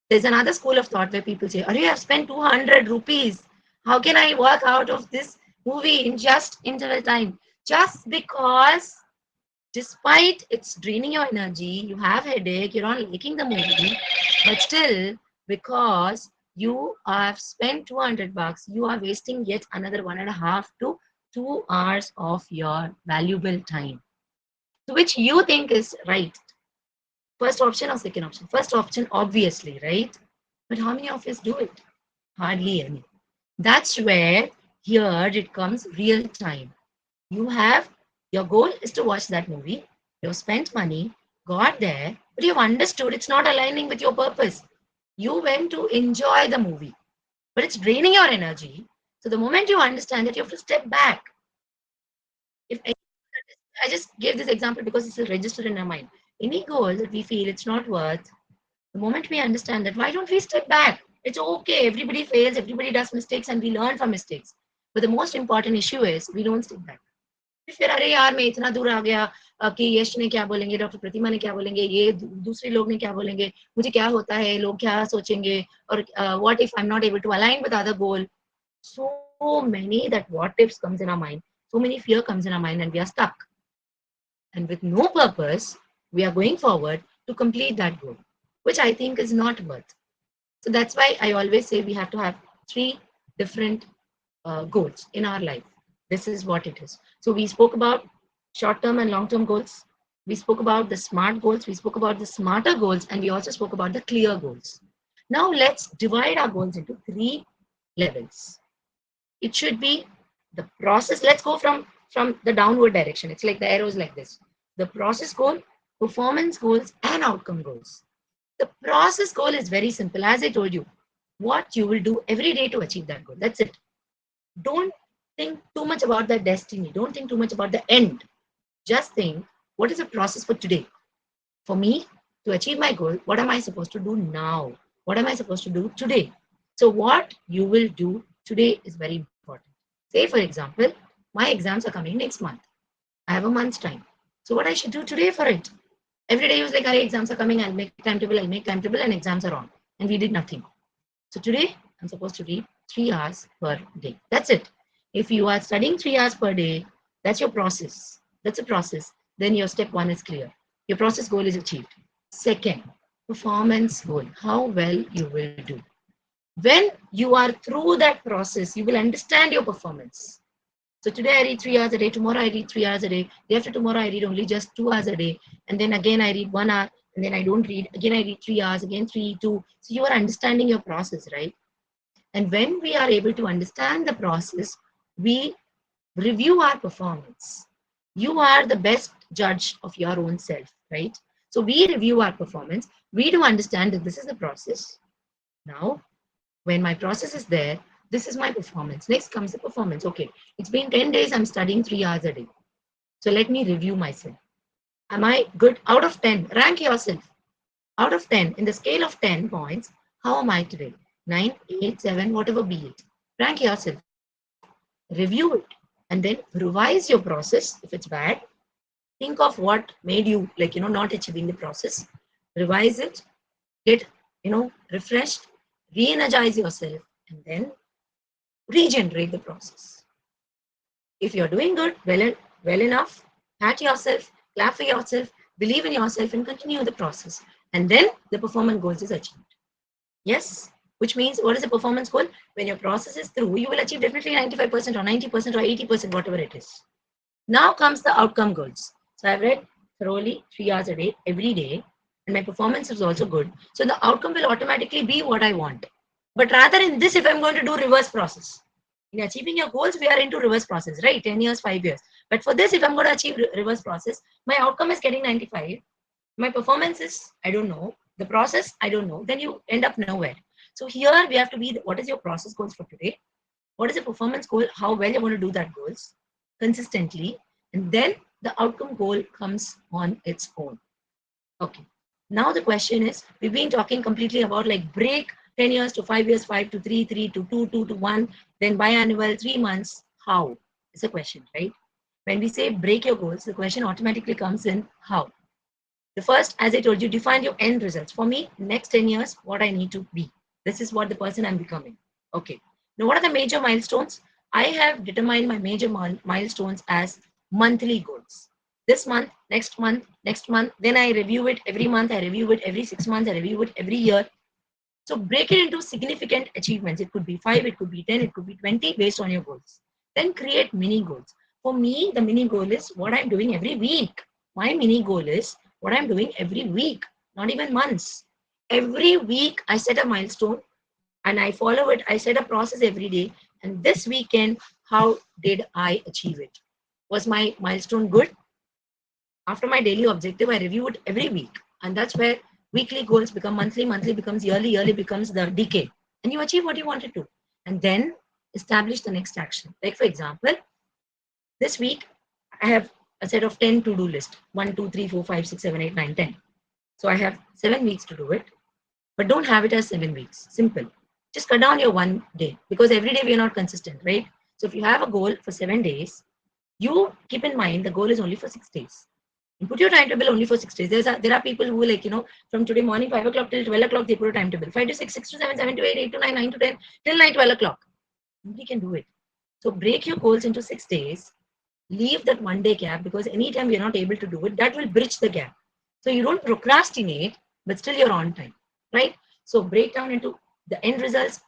There's another school of thought where people say, "Are you have spent 200 rupees? How can I work out of this movie in just interval time?" Just because, despite it's draining your energy, you have headache, you're not liking the movie, but still, because you have spent 200 bucks, you are wasting yet another 1.5 to 2 hours of your valuable time. So which you think is right? First option or second option? First option, obviously, right? But how many of us do it? Hardly any. That's where here it comes real time. You have your goal is to watch that movie. You've spent money, got there, but you've understood it's not aligning with your purpose. You went to enjoy the movie, but it's draining your energy. So the moment you understand that, you have to step back. If I just gave this example because it's registered in our mind. Any goal that we feel it's not worth, the moment we understand that, why don't we step back? It's okay. Everybody fails, everybody does mistakes, and we learn from mistakes. But the most important issue is we don't step back. फिर अरे यार मैं इतना दूर आ गया कि यश ने क्या बोलेंगे, डॉक्टर प्रतिमा ने क्या बोलेंगे, ये दूसरे लोग ने क्या बोलेंगे, मुझे क्या होता है, लोग क्या सोचेंगे, और what if I'm not able to align with other goal. So many that what ifs comes in our mind, so many fear comes in our mind, and we are stuck. And with no purpose, we are going forward to complete that goal, which I think is not worth. So that's why I always say we have to have three different goals in our life. This is what it is. So we spoke about short-term and long-term goals. We spoke about the smart goals. We spoke about the smarter goals, and we also spoke about the clear goals. Now let's divide our goals into three levels. It should be the process. Let's go from the downward direction. It's like the arrows like this. The process goal, performance goals, and outcome goals. The process goal is very simple. As I told you, what you will do every day to achieve that goal. That's it. Don't think too much about that destiny. Don't think too much about the end. Just think, what is the process for today? For me to achieve my goal, what am I supposed to do now? What am I supposed to do today? So what you will do today is very important. Say, for example, my exams are coming next month. I have a month's time. So what I should do today for it? Every day you was like, "Our exams are coming, I'll make timetable, and exams are on." And we did nothing. So today, I'm supposed to read 3 hours per day. That's it. If you are studying 3 hours per day, that's your process. That's a process. Then your step one is clear. Your process goal is achieved. Second, performance goal. How well you will do. When you are through that process, you will understand your performance. So today I read 3 hours a day, tomorrow I read 3 hours a day, day after tomorrow I read only just 2 hours a day, and then again I read 1 hour, and then I don't read, again I read 3 hours, again 3, 2. So you are understanding your process, right? And when we are able to understand the process, we review our performance. You are the best judge of your own self, right? So we review our performance. We do understand that this is the process. Now, when my process is there, this is my performance. Next comes the performance. Okay, it's been 10 days, I'm studying 3 hours a day. So let me review myself. Am I good? Out of 10, rank yourself. Out of 10, in the scale of 10 points, how am I today? 9, 8, 7, whatever be it. Rank yourself. Review it. and then revise your process. If it's bad, think of what made you not achieving the process. Revise it, get refreshed, re-energize yourself, and then regenerate the process. If you're doing good, well enough, pat yourself, clap for yourself, believe in yourself, and continue the process. And then the performance goals is achieved. Yes, which means what is the performance goal? When your process is through, you will achieve definitely 95% or 90% or 80%, whatever it is. Now comes the outcome goals. So I've read thoroughly 3 hours a day, every day, and my performance is also good. So the outcome will automatically be what I want. But rather in this, if I'm going to do reverse process, in achieving your goals, we are into reverse process, right? 10 years, 5 years. But for this, if I'm going to achieve reverse process, my outcome is getting 95. My performance is, I don't know. The process, I don't know. Then you end up nowhere. So here we have to be, what is your process goals for today? What is the performance goal? How well you want to do that goals consistently? And then the outcome goal comes on its own. Okay. Now the question is, we've been talking completely about like break 10 years to 5 years, 5 to 3, 3 to 2, 2 to 1, then biannual, 3 months. How? It's a question, right? When we say break your goals, the question automatically comes in how. The first, as I told you, define your end results. For me, next 10 years, what I need to be. This is what the person I'm becoming. Okay. Now, what are the major milestones? I have determined my major milestones as monthly goals. This month, next month. Then I review it every month. I review it every 6 months. I review it every year. So break it into significant achievements. It could be 5, it could be 10, it could be 20 based on your goals. Then create mini goals. For me, the mini goal is what I'm doing every week. My mini goal is what I'm doing every week, not even months. Every week, I set a milestone and I follow it. I set a process every day. And this weekend, how did I achieve it? Was my milestone good? After my daily objective, I review it every week. And that's where weekly goals become monthly, monthly becomes yearly, yearly becomes the decade. And you achieve what you wanted to. And then establish the next action. Like, for example, this week, I have a set of 10 to do list 1, 2, 3, 4, 5, 6, 7, 8, 9, 10. So I have 7 weeks to do it. But don't have it as 7 weeks. Simple. Just cut down your one day because every day we are not consistent, right? So if you have a goal for 7 days, you keep in mind the goal is only for 6 days. You put your timetable only for 6 days. There are people who from today morning 5 o'clock till 12 o'clock they put a timetable. 5 to 6, 6 to 7, 7 to 8, 8 to 9, 9 to 10 till night 12 o'clock. Nobody can do it. So break your goals into 6 days. Leave that one day gap because anytime you're not able to do it, that will bridge the gap. So you don't procrastinate, but still you're on time, right? So break down into the end results,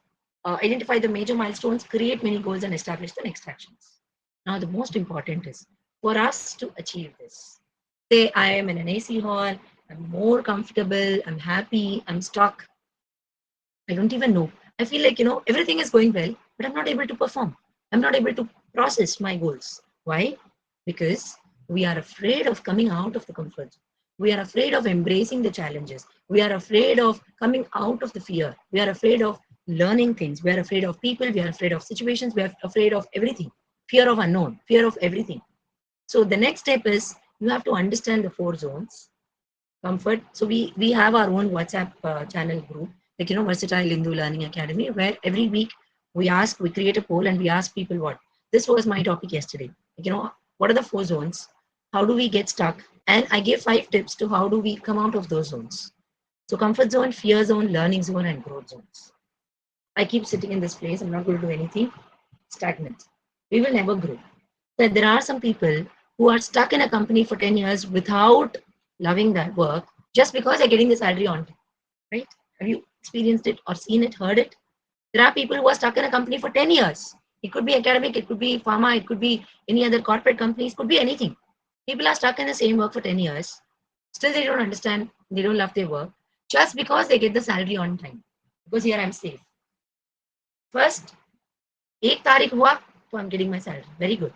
identify the major milestones, create mini goals, and establish the next actions. Now, the most important is for us to achieve this. Say I am in an AC hall, I'm more comfortable, I'm happy, I'm stuck. I don't even know. I feel like, everything is going well, but I'm not able to perform. I'm not able to process my goals. Why? Because we are afraid of coming out of the comfort zone. We are afraid of embracing the challenges. We are afraid of coming out of the fear. We are afraid of learning things. We are afraid of people. We are afraid of situations. We are afraid of everything. Fear of unknown, fear of everything. So the next step is you have to understand the 4 zones. Comfort. So we have our own WhatsApp channel group, like Versatile Hindu Learning Academy, where every week we create a poll and we ask people what. This was my topic yesterday. What are the 4 zones? How do we get stuck? And I gave 5 tips to how do we come out of those zones. So comfort zone, fear zone, learning zone, and growth zones. I keep sitting in this place. I'm not going to do anything. Stagnant. We will never grow. That there are some people who are stuck in a company for 10 years without loving that work just because they're getting the salary on time, right? Have you experienced it or seen it, heard it? There are people who are stuck in a company for 10 years. It could be academic, it could be pharma, it could be any other corporate companies, it could be anything. People are stuck in the same work for 10 years. Still, they don't understand, they don't love their work just because they get the salary on time. Because here I'm safe. First, 8 Tariq hua, so I'm getting my salary. Very good.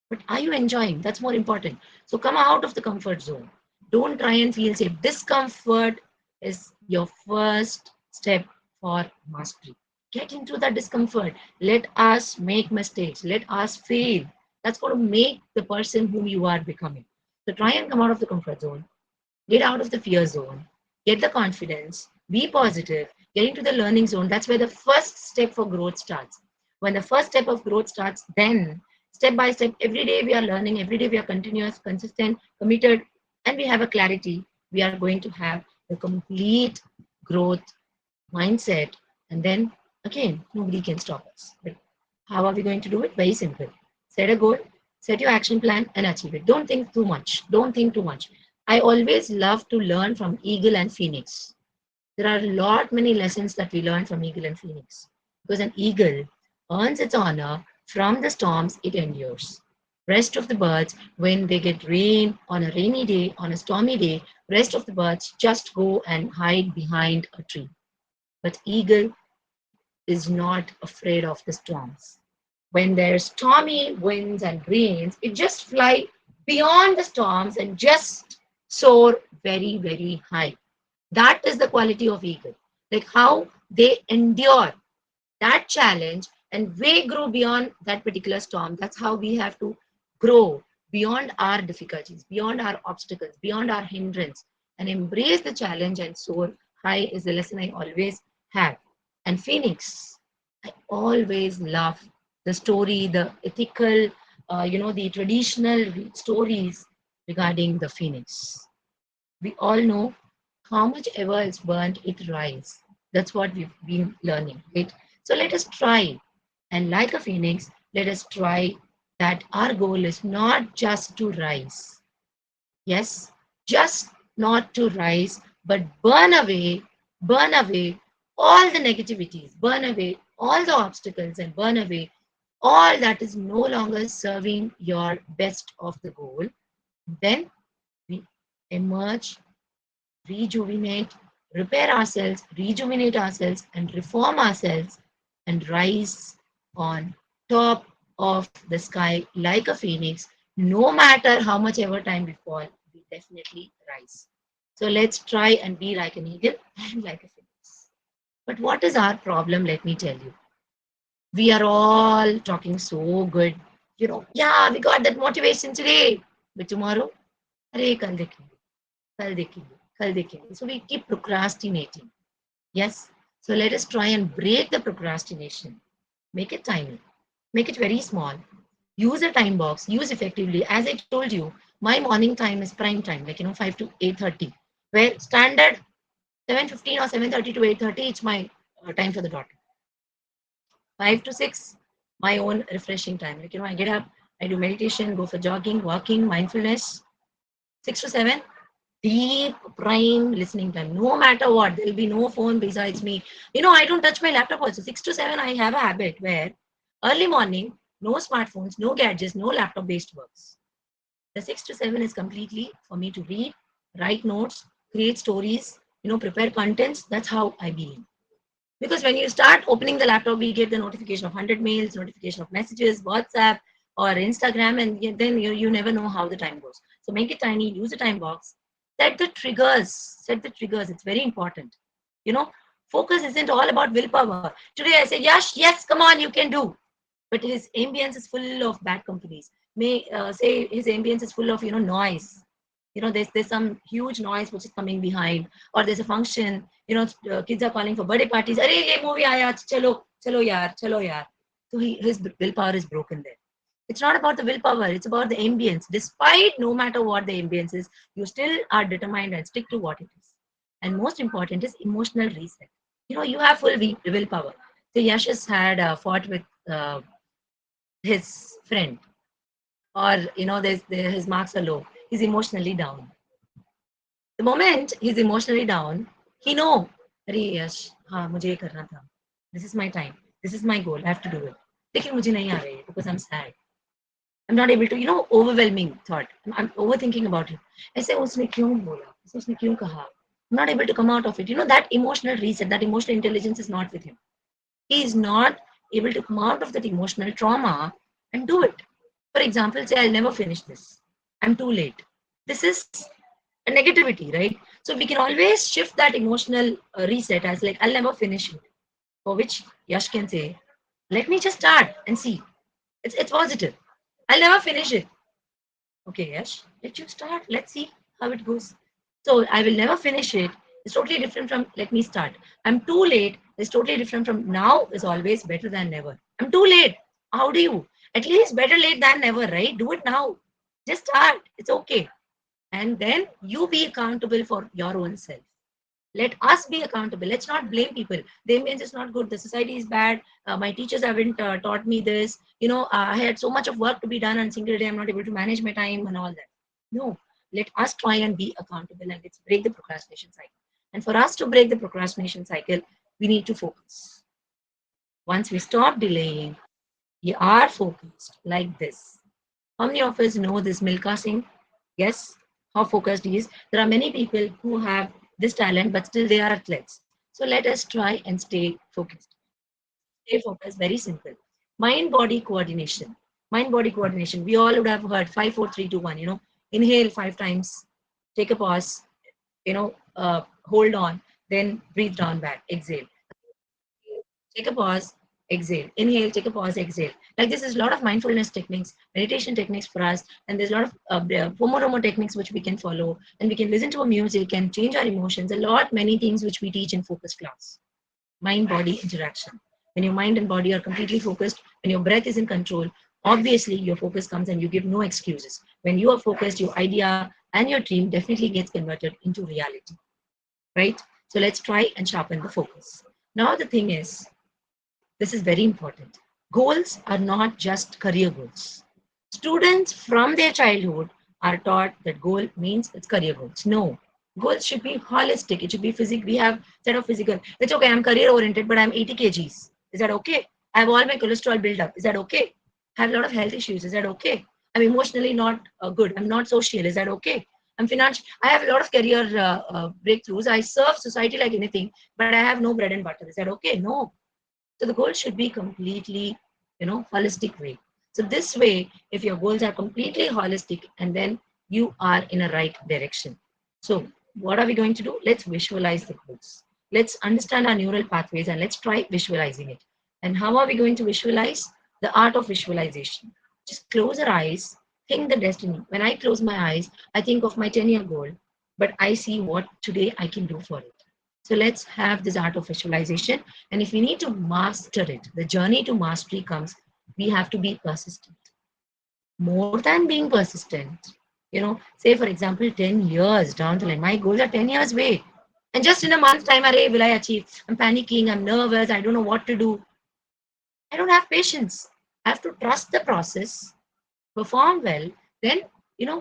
But are you enjoying? That's more important. So come out of the comfort zone. Don't try and feel safe. Discomfort is your first step for mastery. Get into the discomfort. Let us make mistakes. Let us fail. That's going to make the person whom you are becoming. So try and come out of the comfort zone. Get out of the fear zone. Get the confidence. Be positive. Get into the learning zone. That's where the first step for growth starts. When the first step of growth starts, then step by step. Every day we are learning, every day we are continuous, consistent, committed, and we have a clarity. We are going to have the complete growth mindset, and then again, nobody can stop us. But how are we going to do it? Very simple. Set a goal, set your action plan, and achieve it. Don't think too much. Don't think too much. I always love to learn from Eagle and Phoenix. There are a lot many lessons that we learn from Eagle and Phoenix. Because an eagle earns its honor from the storms it endures. Rest of the birds, when they get rain on a rainy day, on a stormy day, rest of the birds just go and hide behind a tree. But eagle is not afraid of the storms. When there's stormy winds and rains, it just fly beyond the storms and just soar very, very high. That is the quality of eagle. Like how they endure that challenge and we grow beyond that particular storm. That's how we have to grow beyond our difficulties, beyond our obstacles, beyond our hindrance, and embrace the challenge and soar high is the lesson I always have. And Phoenix, I always love the story, the ethical, the traditional stories regarding the Phoenix. We all know how much ever is burnt, it rise. That's what we've been learning, right? So let us try. And like a phoenix, let us try that our goal is not just to rise. Yes, just not to rise, but burn away all the negativities, burn away all the obstacles, and burn away all that is no longer serving your best of the goal. Then we emerge, rejuvenate, repair ourselves, rejuvenate ourselves, and reform ourselves and rise on top of the sky like a phoenix. No matter how much ever time we fall, we definitely rise. So let's try and be like an eagle and like a phoenix. But what is our problem? Let me tell you. We are all talking so good. Yeah, we got that motivation today. But tomorrow, अरे कल देखेंगे, कल देखेंगे, कल देखेंगे. So we keep procrastinating. Yes. So let us try and break the procrastination. Make it tiny. Make it very small. Use a time box. Use effectively. As I told you, my morning time is prime time, like 5 to 8:30. Where standard 7:15 or 7:30 to 8:30, it's my time for the daughter. 5 to 6, my own refreshing time. Like I get up, I do meditation, go for jogging, walking, mindfulness. 6 to 7, deep prime listening time. No matter what, there'll be no phone besides me. I don't touch my laptop also. 6 to 7, I have a habit where early morning, no smartphones, no gadgets, no laptop based works. The 6 to 7 is completely for me to read, write notes, create stories, prepare contents. That's how I begin. Because when you start opening the laptop, we get the notification of 100 mails, notification of messages, WhatsApp or Instagram, and then you never know how the time goes. So make it tiny, use a time box, set the triggers, It's very important. Focus isn't all about willpower. Today I say, yes, come on, you can do. But his ambience is full of bad companies. May say his ambience is full of, noise. There's some huge noise which is coming behind, or there's a function, kids are calling for birthday parties. Arey, ye movie aaya, chalo yaar. So his willpower is broken there. It's not about the willpower, it's about the ambience. Despite no matter what the ambience is, you still are determined and stick to what it is. And most important is emotional reset. You have full willpower. So Yash has had fought with his friend, or his marks are low. He's emotionally down. The moment he's emotionally down, he know, अरे यश हाँ मुझे ये करना था. This is my time. This is my goal. I have to do it. लेकिन मुझे नहीं आ रही है because I'm sad. I'm not able to, overwhelming thought. I'm overthinking about it. ऐसे उसने क्यों बोला? ऐसे उसने क्यों कहा? I'm not able to come out of it. That emotional reset, that emotional intelligence is not with him. He is not able to come out of that emotional trauma and do it. For example, say, I'll never finish this. I'm too late. This is a negativity, right? So we can always shift that emotional reset as like, I'll never finish it. For which Yash can say, let me just start and see. It's positive. I'll never finish it. Okay, Yash, let you start. Let's see how it goes. So I will never finish it. It's totally different from let me start. I'm too late. It's totally different from now is always better than never. I'm too late. How do you? At least better late than never, right? Do it now. Just start. It's okay. And then you be accountable for your own self. Let us be accountable. Let's not blame people. The image is not good. The society is bad. My teachers haven't taught me this. I had so much of work to be done on a single day. I'm not able to manage my time and all that. No, let us try and be accountable and let's break the procrastination cycle. And for us to break the procrastination cycle, we need to focus. Once we stop delaying, we are focused like this. How many of us know this Milka Singh? Yes, how focused he is. There are many people who have this talent, but still they are athletes. So let us try and stay focused. Stay focused, very simple. Mind body coordination. Mind body coordination. We all would have heard 5, 4, 3, 2, 1. Inhale 5 times, take a pause, hold on, then breathe down back, exhale. Take a pause, exhale. Inhale, take a pause, exhale. Like this is a lot of mindfulness techniques, meditation techniques for us, and there's a lot of Pomodoro techniques which we can follow, and we can listen to a music and change our emotions. A lot, many things which we teach in focus class. Mind-body interaction. When your mind and body are completely focused, when your breath is in control, obviously your focus comes and you give no excuses. When you are focused, your idea and your dream definitely gets converted into reality, right? So let's try and sharpen the focus. Now the thing is, this is very important. Goals are not just career goals. Students from their childhood are taught that goal means it's career goals. No, goals should be holistic. It should be physical. We have set of physical. It's okay. I'm career oriented, but I'm 80 kgs. Is that okay? I have all my cholesterol built up. Is that okay? I have a lot of health issues. Is that okay? I'm emotionally not good. I'm not social. Is that okay? I'm financial. I have a lot of career breakthroughs. I serve society like anything, but I have no bread and butter. Is that okay? No. So the goal should be completely, holistic way. So this way, if your goals are completely holistic, and then you are in a right direction. So what are we going to do? Let's visualize the goals. Let's understand our neural pathways and let's try visualizing it. And how are we going to visualize? The art of visualization. Just close our eyes, think the destiny. When I close my eyes, I think of my 10-year goal, but I see what today I can do for it. So let's have this art of visualization. And if we need to master it, the journey to mastery comes, we have to be persistent. More than being persistent, say for example, 10 years down the line, my goals are 10 years away. And just in a month's time, will I achieve? I'm panicking, I'm nervous, I don't know what to do. I don't have patience. I have to trust the process, perform well, then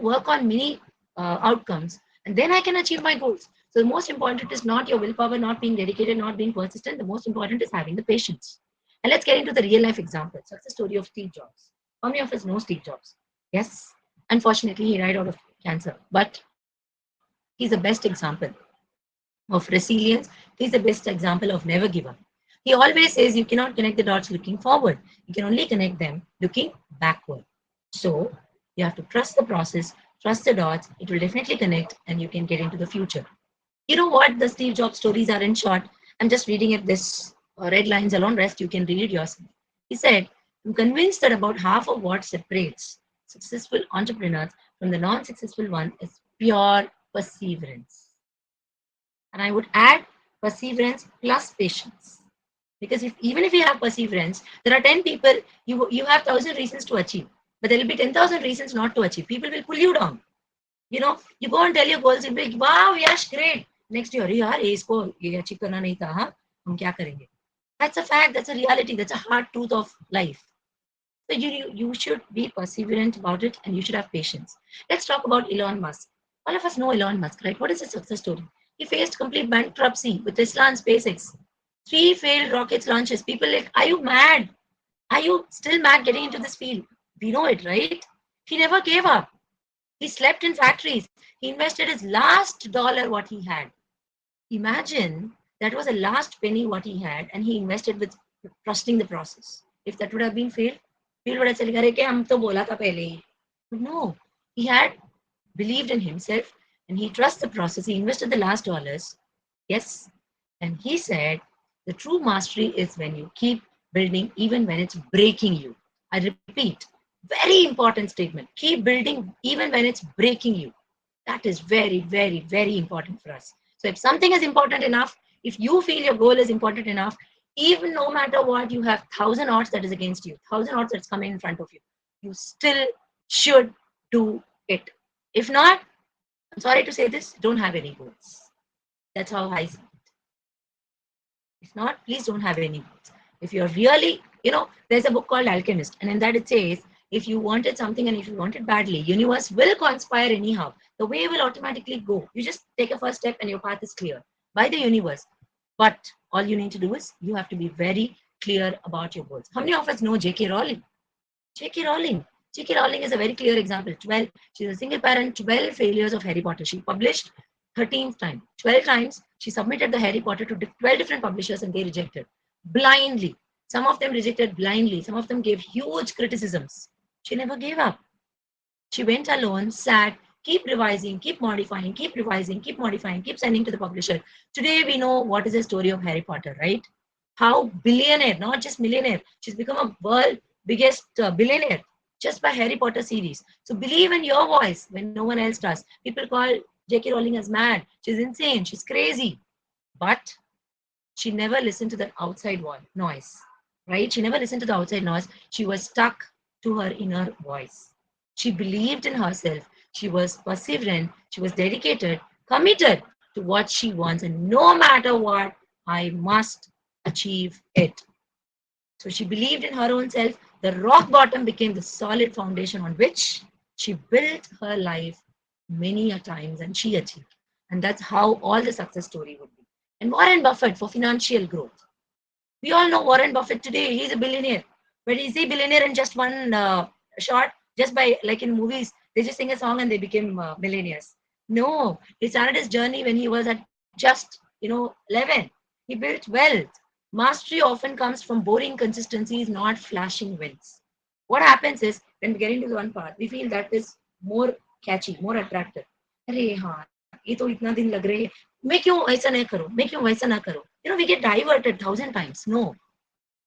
work on many outcomes, and then I can achieve my goals. So the most important is not your willpower, not being dedicated, not being persistent. The most important is having the patience. And let's get into the real life example. Success story of Steve Jobs. How many of us know Steve Jobs? Yes. Unfortunately, he died out of cancer, but he's the best example of resilience. He's the best example of never give up. He always says you cannot connect the dots looking forward. You can only connect them looking backward. So you have to trust the process, trust the dots. It will definitely connect and you can get into the future. You know what the Steve Jobs stories are in short? I'm just reading it this red lines alone, rest you can read it yourself. He said, I'm convinced that about half of what separates successful entrepreneurs from the non-successful one is pure perseverance. And I would add perseverance plus patience. Because even if you have perseverance, there are 10 people, you have 1,000 reasons to achieve, but there will be 10,000 reasons not to achieve. People will pull you down. You go and tell your goals, you'll be like, wow, yes, great. Next year, yaar, isko ye achieve karna nahi tha, huh? Hum kya karenge? That's a fact, that's a reality, that's a hard truth of life. So you should be perseverant about it and you should have patience. Let's talk about Elon Musk. All of us know Elon Musk, right? What is his success story? He faced complete bankruptcy with Tesla and SpaceX. 3 failed rockets launches. People like, are you mad? Are you still mad getting into this field? We know it, right? He never gave up. He slept in factories. He invested his last dollar what he had. Imagine that was the last penny what he had and he invested with trusting the process. If that would have been failed, people would have said, "Arey, ke hum to bola tha pehle hi." But no, he had believed in himself and he trusted the process. He invested the last dollars. Yes. And he said, the true mastery is when you keep building even when it's breaking you. I repeat, very important statement. Keep building even when it's breaking you. That is very, very, very important for us. So if something is important enough, if you feel your goal is important enough, Even no matter what, you have 1,000 odds that is against you, 1,000 odds that's coming in front of you. You still should do it. If not, I'm sorry to say this, don't have any goals. That's how I see it. If not, please don't have any goals. If you're really, there's a book called Alchemist, and in that it says, if you wanted something and if you want it badly, universe will conspire anyhow. The way will automatically go. You just take a first step and your path is clear by the universe. But all you need to do is you have to be very clear about your goals. How many of us know J.K. Rowling? J.K. Rowling. J.K. Rowling is a very clear example. 12. She's a single parent. 12 failures of Harry Potter. She published 13th time. 12 times she submitted the Harry Potter to 12 different publishers and they rejected blindly. Some of them rejected blindly. Some of them gave huge criticisms. She never gave up. She went alone, sat, keep revising, keep modifying, keep revising, keep modifying, keep sending to the publisher. Today we know what is the story of Harry Potter, right? How billionaire, not just millionaire, she's become a world biggest billionaire just by Harry Potter series. So believe in your voice when no one else does. People call J.K. Rowling as mad. She's insane. She's crazy. But she never listened to that outside noise, right? She never listened to the outside noise. She was stuck to her inner voice. She believed in herself. She was perseverant. She was dedicated, committed to what she wants. And no matter what, I must achieve it. So she believed in her own self. The rock bottom became the solid foundation on which she built her life many a times and she achieved. And that's how all the success story would be. And Warren Buffett for financial growth. We all know Warren Buffett today. He's a billionaire. But is he billionaire in just one shot? Just by, like in movies, they just sing a song and they became millionaires. No, he started his journey when he was at just, 11. He built wealth. Mastery often comes from boring consistencies, not flashing wins. What happens is when we get into one path, we feel that is more catchy, more attractive. अरे हाँ ये तो इतना दिन लग रहे हैं मैं क्यों ऐसा नहीं करूँ मैं क्यों वैसा ना करूँ we get diverted 1,000 times. No,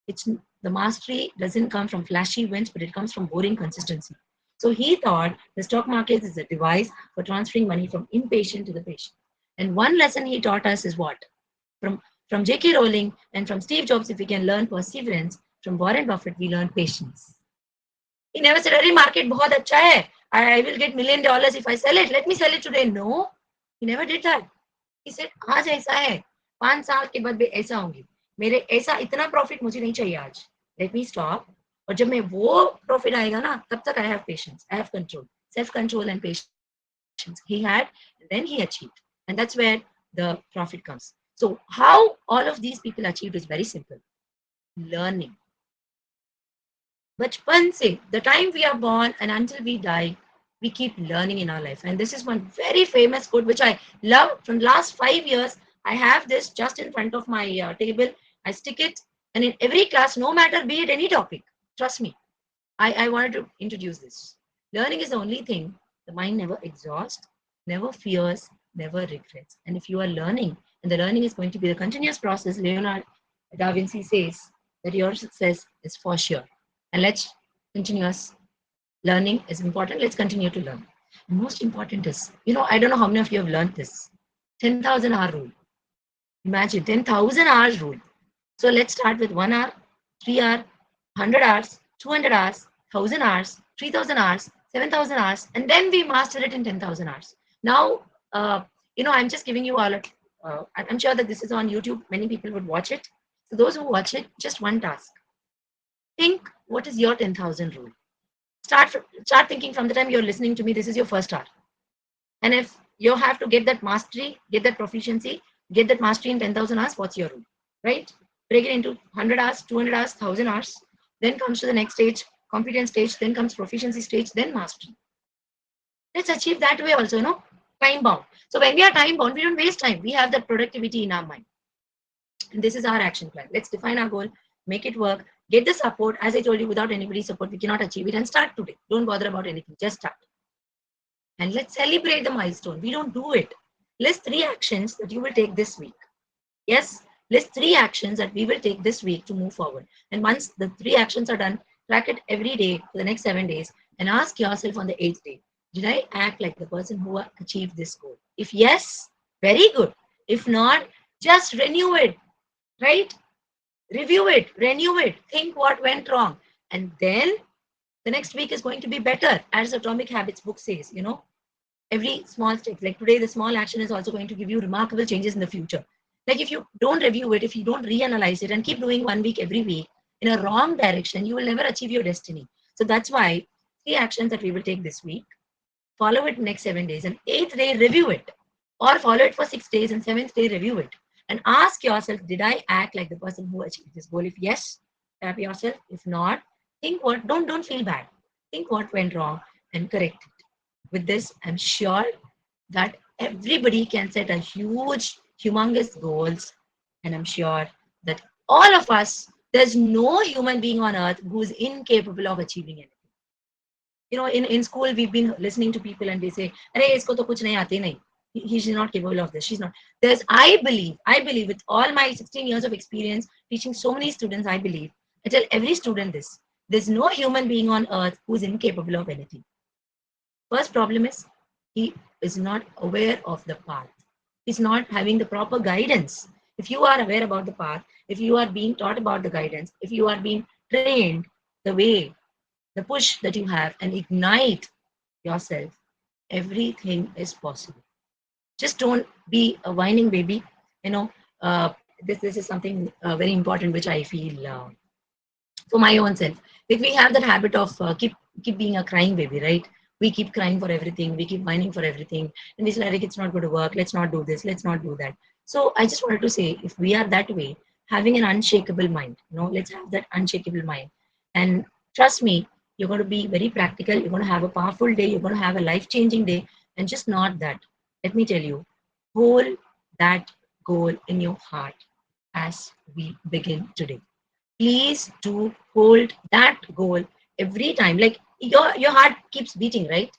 it's the mastery doesn't come from flashy wins, but it comes from boring consistency. So he thought the stock market is a device for transferring money from impatient to the patient. And one lesson he taught us is what? From from J.K. Rowling and from Steve Jobs, if we can learn perseverance, from Warren Buffett, we learn patience. He never said, "Arey market बहुत अच्छा है. I will get $1 million if I sell it. Let me sell it today." No, he never did that. He said, आज ऐसा है 5 साल के बाद भी ऐसा होंगी मेरे ऐसा इतना प्रॉफिट मुझे नहीं चाहिए आज लेट मी स्टॉप और जब मैं वो प्रॉफिट आएगा ना तब तक I have patience I have control self control and patience he had and then he achieved and that's where the profit comes. So how all of these people achieved is very simple. Learning. Bachpan se, the time we are born and until we die, we keep learning in our life. And this is one very famous quote which I love from the last 5 years. I have this just in front of my table. I stick it, and in every class, no matter be it any topic, trust me, I wanted to introduce this. Learning is the only thing the mind never exhausts, never fears, never regrets. And if you are learning, and the learning is going to be a continuous process, Leonardo da Vinci says that your success is for sure. And let's continuous learning is important. Let's continue to learn. And most important is, I don't know how many of you have learned this 10,000 hour rule. Imagine 10,000 hours rule. So let's start with 1 hour, 3 hour, 100 hours, 200 hours, 1,000 hours, 3,000 hours, 7,000 hours, and then we master it in 10,000 hours. Now, I'm just giving you all, I'm sure that this is on YouTube. Many people would watch it. So those who watch it, just one task. Think what is your 10,000 rule. Start thinking from the time you're listening to me. This is your first hour. And if you have to get that mastery, get that proficiency, get that mastery in 10,000 hours, what's your rule? Right? Break it into 100 hours, 200 hours, 1,000 hours. Then comes to the next stage, competence stage, then comes proficiency stage, then mastery. Let's achieve that way also, time bound. So when we are time bound, we don't waste time. We have that productivity in our mind. And this is our action plan. Let's define our goal, make it work, get the support. As I told you, without anybody's support, we cannot achieve it and start today. Don't bother about anything. Just start. And let's celebrate the milestone. We don't do it. List 3 actions that you will take this week. Yes, list 3 actions that we will take this week to move forward. And once the 3 actions are done, track it every day for the next 7 days and ask yourself on the 8th day, did I act like the person who achieved this goal? If yes, very good. If not, just renew it, right? review it, renew it, think what went wrong, and then the next week is going to be better. As Atomic Habits book says, every small step, like today, the small action is also going to give you remarkable changes in the future. Like if you don't review it, if you don't reanalyze it and keep doing 1 week every week in a wrong direction, you will never achieve your destiny. So that's why 3 actions that we will take this week, follow it next 7 days, and eighth day review it, or follow it for 6 days and seventh day review it, and ask yourself, did I act like the person who achieved this goal? If yes, tap yourself. If not, think what, don't feel bad, think what went wrong and correct it. With this, I'm sure that everybody can set a huge, humongous goals, and I'm sure that all of us, there's no human being on earth who's incapable of achieving it. In school, we've been listening to people and they say, "Arey, isko to kuch nahi aate nahi. She's not capable of this. She's not." I believe with all my 16 years of experience teaching so many students, I tell every student this: there's no human being on earth who's incapable of anything. First problem is he is not aware of the path. He's not having the proper guidance. If you are aware about the path, if you are being taught about the guidance, if you are being trained the way, the push that you have, and ignite yourself, everything is possible. Just don't be a whining baby. You know, uh, this is something very important, which I feel for my own self. Like we have that habit of keep being a crying baby, right? We keep crying for everything, we keep whining for everything, and we say like it's not going to work. Let's not do this. Let's not do that. So I just wanted to say, if we are that way, having an unshakable mind, let's have that unshakable mind, and trust me, you're going to be very practical. You're going to have a powerful day. You're going to have a life-changing day, and just not that. Let me tell you, hold that goal in your heart as we begin today. Please do hold that goal every time. Like your heart keeps beating, right?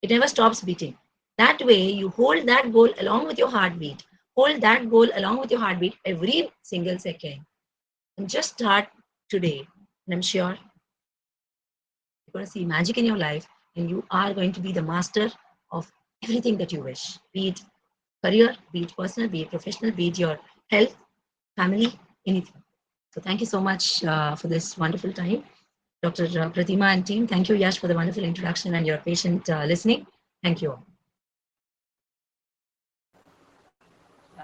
It never stops beating. That way you hold that goal along with your heartbeat. Hold that goal along with your heartbeat every single second, and just start today. And I'm sure you're going to see magic in your life, and you are going to be the master of everything that you wish, be it career, be it personal, be it professional, be it your health, family, anything. So thank you so much for this wonderful time, Dr. Pratima and team. Thank you, Yash, for the wonderful introduction and your patient listening. Thank you all.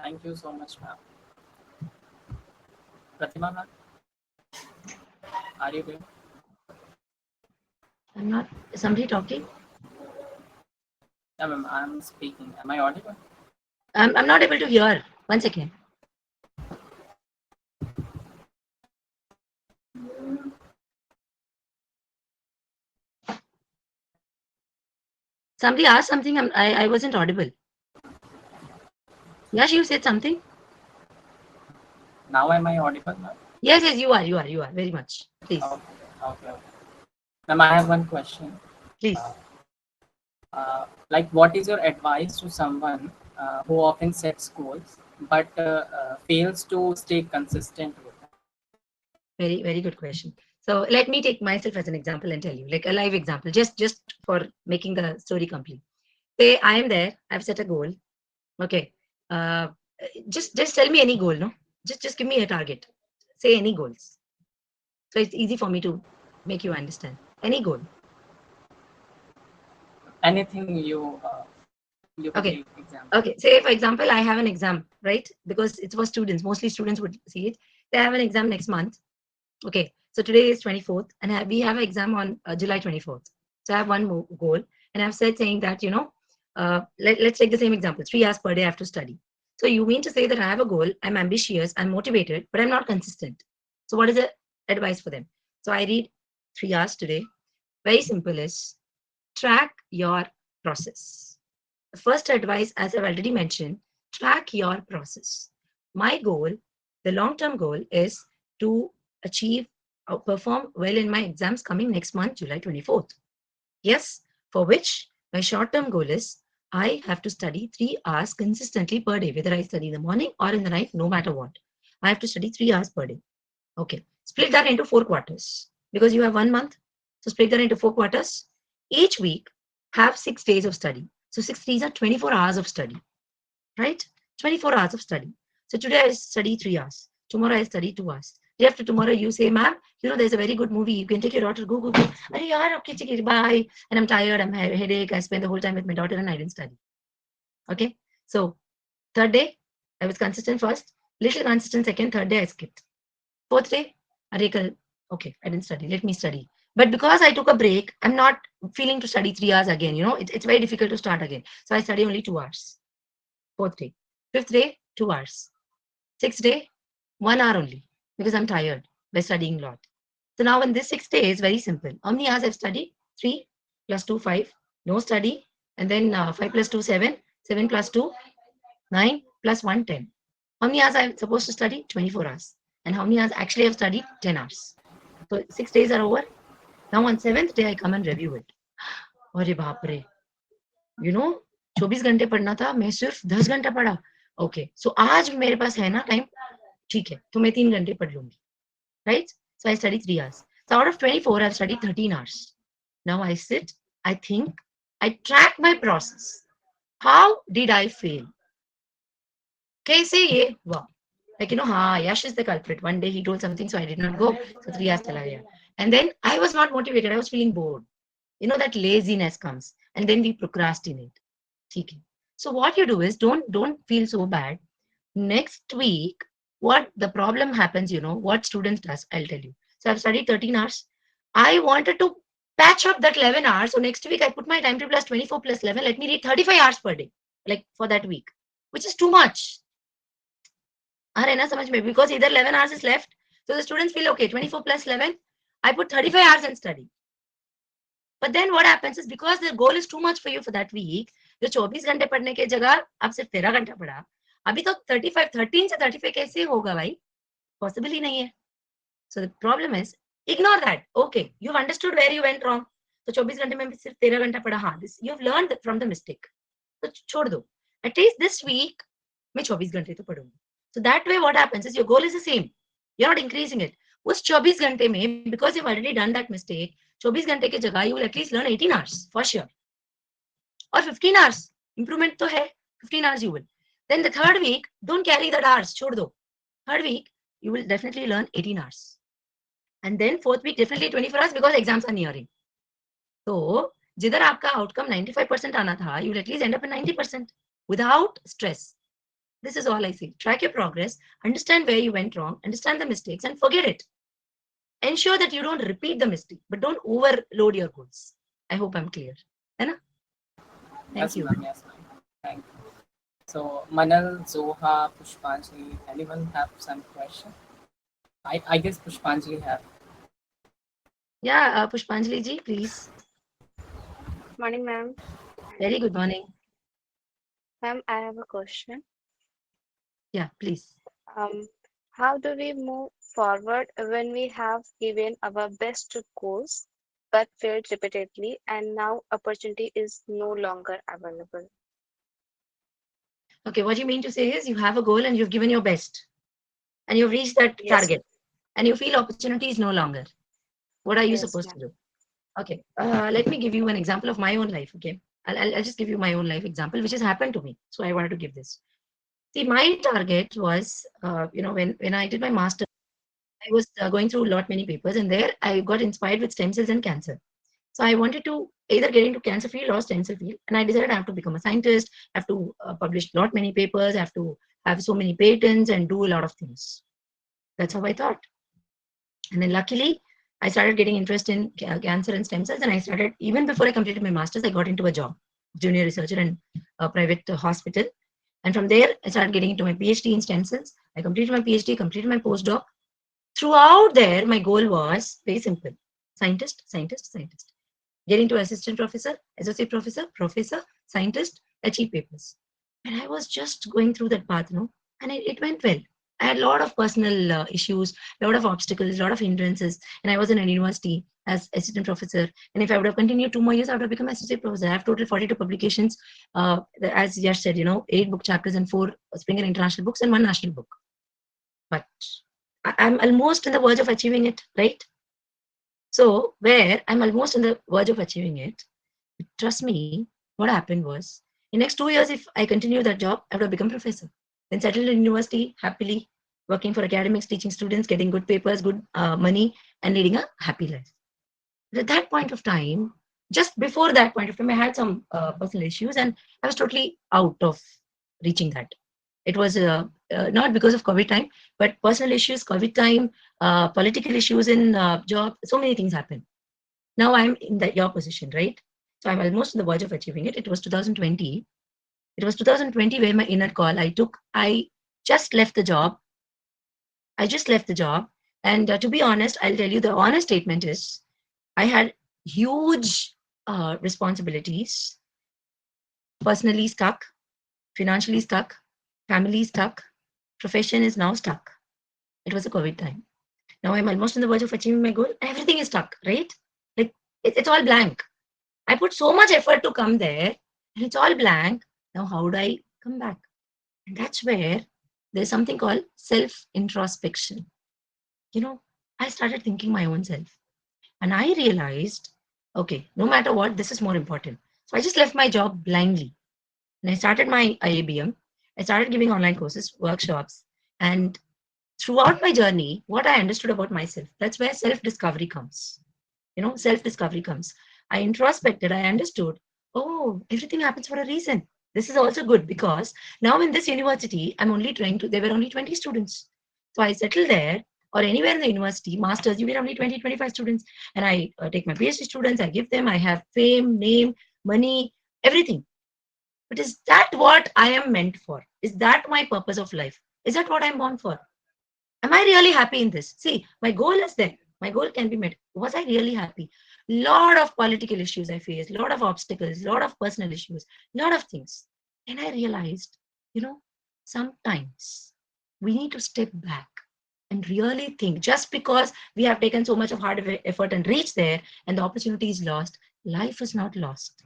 Thank you so much, ma'am. Pratima, ma'am, are you there? I'm not. Is somebody talking? Yeah, ma'am, I'm speaking. Am I audible? I'm not able to hear. One second. Somebody asked something. I wasn't audible. Yash, you said something? Now am I audible, ma'am? Yes, you are. You are very much. Please, Okay, okay. Ma'am, I have one question. please. Like, what is your advice to someone who often sets goals but fails to stay consistent with them? Very, very good question. So let me take myself as an example and tell you, like a live example, just for making the story complete. Say I am there. I've set a goal. Okay. Uh, just tell me any goal. No, just give me a target. Say any goals. So it's easy for me to make you understand. Any goal. Anything you can Okay. take example. Okay. Say for example, I have an exam, right? Because it's for students. Mostly students would see it. They have an exam next month. Okay, so today is 24th, and we have an exam on July 24th. So I have one more goal, and I've said saying that, let's take the same example. 3 hours per day I have to study. So you mean to say that I have a goal, I'm ambitious, I'm motivated, but I'm not consistent. So what is the advice for them? So I read 3 hours today. Very simple is track your process. The first advice, as I've already mentioned, track your process. My goal, the long term goal, is to achieve or perform well in my exams coming next month, July 24th. Yes, for which my short term goal is I have to study 3 hours consistently per day, whether I study in the morning or in the night, no matter what. I have to study 3 hours per day. Okay, split that into 4 quarters because you have 1 month. So split that into 4 quarters. Each week, have 6 days of study. So 6 days are 24 hours of study, right? 24 hours of study. So today I study 3 hours. Tomorrow I study 2 hours. Day after tomorrow, you say, ma'am, there's a very good movie. You can take your daughter, go, go, go. Arey yaar, okay, okay, bye. And I'm tired, I'm headache. I spent the whole time with my daughter and I didn't study. Okay. So third day, I was consistent first, little consistent second, third day I skipped. Fourth day, Arey, okay, I didn't study. Let me study. But because I took a break, I'm not feeling to study 3 hours again. It's very difficult to start again. So I study only 2 hours. Fourth day. Fifth day, 2 hours. Sixth day, 1 hour only because I'm tired by studying a lot. So now in this 6 day is very simple. How many hours I've studied? 3 plus 2, 5. No study. And then 5 plus 2, 7. 7 plus 2, 9 plus 1, 10. How many hours I'm supposed to study? 24 hours. And how many hours actually I've studied? 10 hours. So 6 days are over. Now on 7th day I come and review it. अरे बाप रे, 24 घंटे पढ़ना था, मैं सिर्फ 10 घंटा पढ़ा. ओके, सो आज मेरे पास है ना टाइम, ठीक है, तो मैं 3 घंटे पढ़ लूंगी. Right? So I study 3 hours. So out of 24, I've studied 13 hours. Now I sit, I think, I track my process. How did I fail? कैसे ये हुआ? Like, Yash is the culprit. One day he told something, so I did not go. So 3 hours chala gaya. And then I was not motivated. I was feeling bored. That laziness comes. And then we procrastinate. Okay. So what you do is don't feel so bad. Next week, what the problem happens, what students does, I'll tell you. So I've studied 13 hours. I wanted to patch up that 11 hours. So next week I put my timetable plus 24 plus 11. Let me read 35 hours per day, like for that week, which is too much. Because either 11 hours is left. So the students feel, okay, 24 plus 11, I put 35 hours and study. But then what happens is because the goal is too much for you for that week, जो 24 घंटे पढ़ने के जगह आप सिर्फ 13 घंटा पढ़ा, अभी तो 35 13 से 35 कैसे होगा भाई? पॉसिबल ही नहीं है. So the problem is ignore that. Okay, you've understood where you went wrong. तो 24 घंटे में सिर्फ 13 घंटा पढ़ा. हाँ, this you've learned from the mistake. तो छोड़ दो. At least this week मैं 24 घंटे तो पढ़ूंगी. So that way what happens is your goal is the same. You're not increasing it. उस 24 घंटे में, because you've already done that mistake, 24 घंटे की जगह you will at least learn 18 hours for sure. Or 15 hours. Improvement तो है. 15 hours you will. Then the third week, don't carry that hours. छोड़ दो. Third week, you will definitely learn 18 hours. And then fourth week, definitely 24 hours because exams are nearing. So, जिधर आपका outcome 95% आना था, you will at least end up in 90% without stress. This is all I say. Track your progress, understand where you went wrong, understand the mistakes, and forget it. Ensure that you don't repeat the mistake, but don't overload your goals. I hope I'm clear. Thank Yes, you. ma'am. Yes, ma'am. Thank you. So, Manal, Zoha, Pushpanjali, anyone have some question? I guess Pushpanjali have. Yeah, Pushpanjali ji, please. Morning, ma'am. Very good morning. Ma'am, I have a question. Yeah, please. How do we move forward when we have given our best to course but failed repeatedly and now opportunity is no longer available? Okay, what you mean to say is you have a goal and you've given your best and you've reached that Yes, target and you feel opportunity is no longer. What are you yes, supposed ma'am. to do? Okay, let me give you an example of my own life. Okay, I'll just give you my own life example, which has happened to me. So I wanted to give this. See, my target was, when I did my master, I was going through a lot many papers, and there I got inspired with stem cells and cancer. So I wanted to either get into cancer field or stem cell field, and I decided I have to become a scientist, I have to publish a lot many papers, I have to have so many patents and do a lot of things. That's how I thought. And then luckily, I started getting interest in cancer and stem cells, and I started even before I completed my masters. I got into a job, junior researcher in a private hospital, and from there I started getting into my PhD in stem cells. I completed my PhD, completed my postdoc. Throughout there, my goal was very simple: scientist, scientist, scientist. Getting to assistant professor, associate professor, professor, scientist, achieve papers. And I was just going through that path, and it went well. I had a lot of personal issues, a lot of obstacles, a lot of hindrances, and I was in a university as assistant professor. And if I would have continued 2 more years, I would have become associate professor. I have total 42 publications, as Yash said, 8 book chapters and 4 Springer International books and 1 national book. But I'm almost on the verge of achieving it, right? So where I'm almost on the verge of achieving it, trust me, what happened was in next 2 years, if I continue that job, I would have become professor. Then settled in university happily. working for academics, teaching students, getting good papers, good money, and leading a happy life. But at that point of time, just before that point of time, I had some personal issues, and I was totally out of reaching that. It was not because of COVID time, but personal issues, COVID time, political issues in job. So many things happened. Now I'm in your position, right? So I'm almost on the verge of achieving it. It was 2020. It was 2020 where my inner call I took. I just left the job. I just left the job. And to be honest, I'll tell you the honest statement is I had huge responsibilities, personally stuck, financially stuck, family stuck, profession is now stuck. It was a COVID time. Now I'm almost on the verge of achieving my goal. Everything is stuck, right? Like it's all blank. I put so much effort to come there and it's all blank. Now, how do I come back? And that's where there's something called self introspection. You know, I started thinking my own self and I realized, okay, no matter what, this is more important. So I just left my job blindly and I started my IABM. I started giving online courses, workshops, and throughout my journey, what I understood about myself, that's where self discovery comes. Self discovery comes. I introspected, I understood, oh, everything happens for a reason. This is also good because now in this university, there were only 20 students. So I settled there or anywhere in the university, masters, you get only 20, 25 students. And I take my PhD students, I give them, I have fame, name, money, everything. But is that what I am meant for? Is that my purpose of life? Is that what I'm born for? Am I really happy in this? See, my goal is there. My goal can be met. Was I really happy? Lot of political issues I faced, lot of obstacles, lot of personal issues, lot of things. And I realized, you know, sometimes we need to step back and really think. Just because we have taken so much of hard effort and reached there and the opportunity is lost, life is not lost.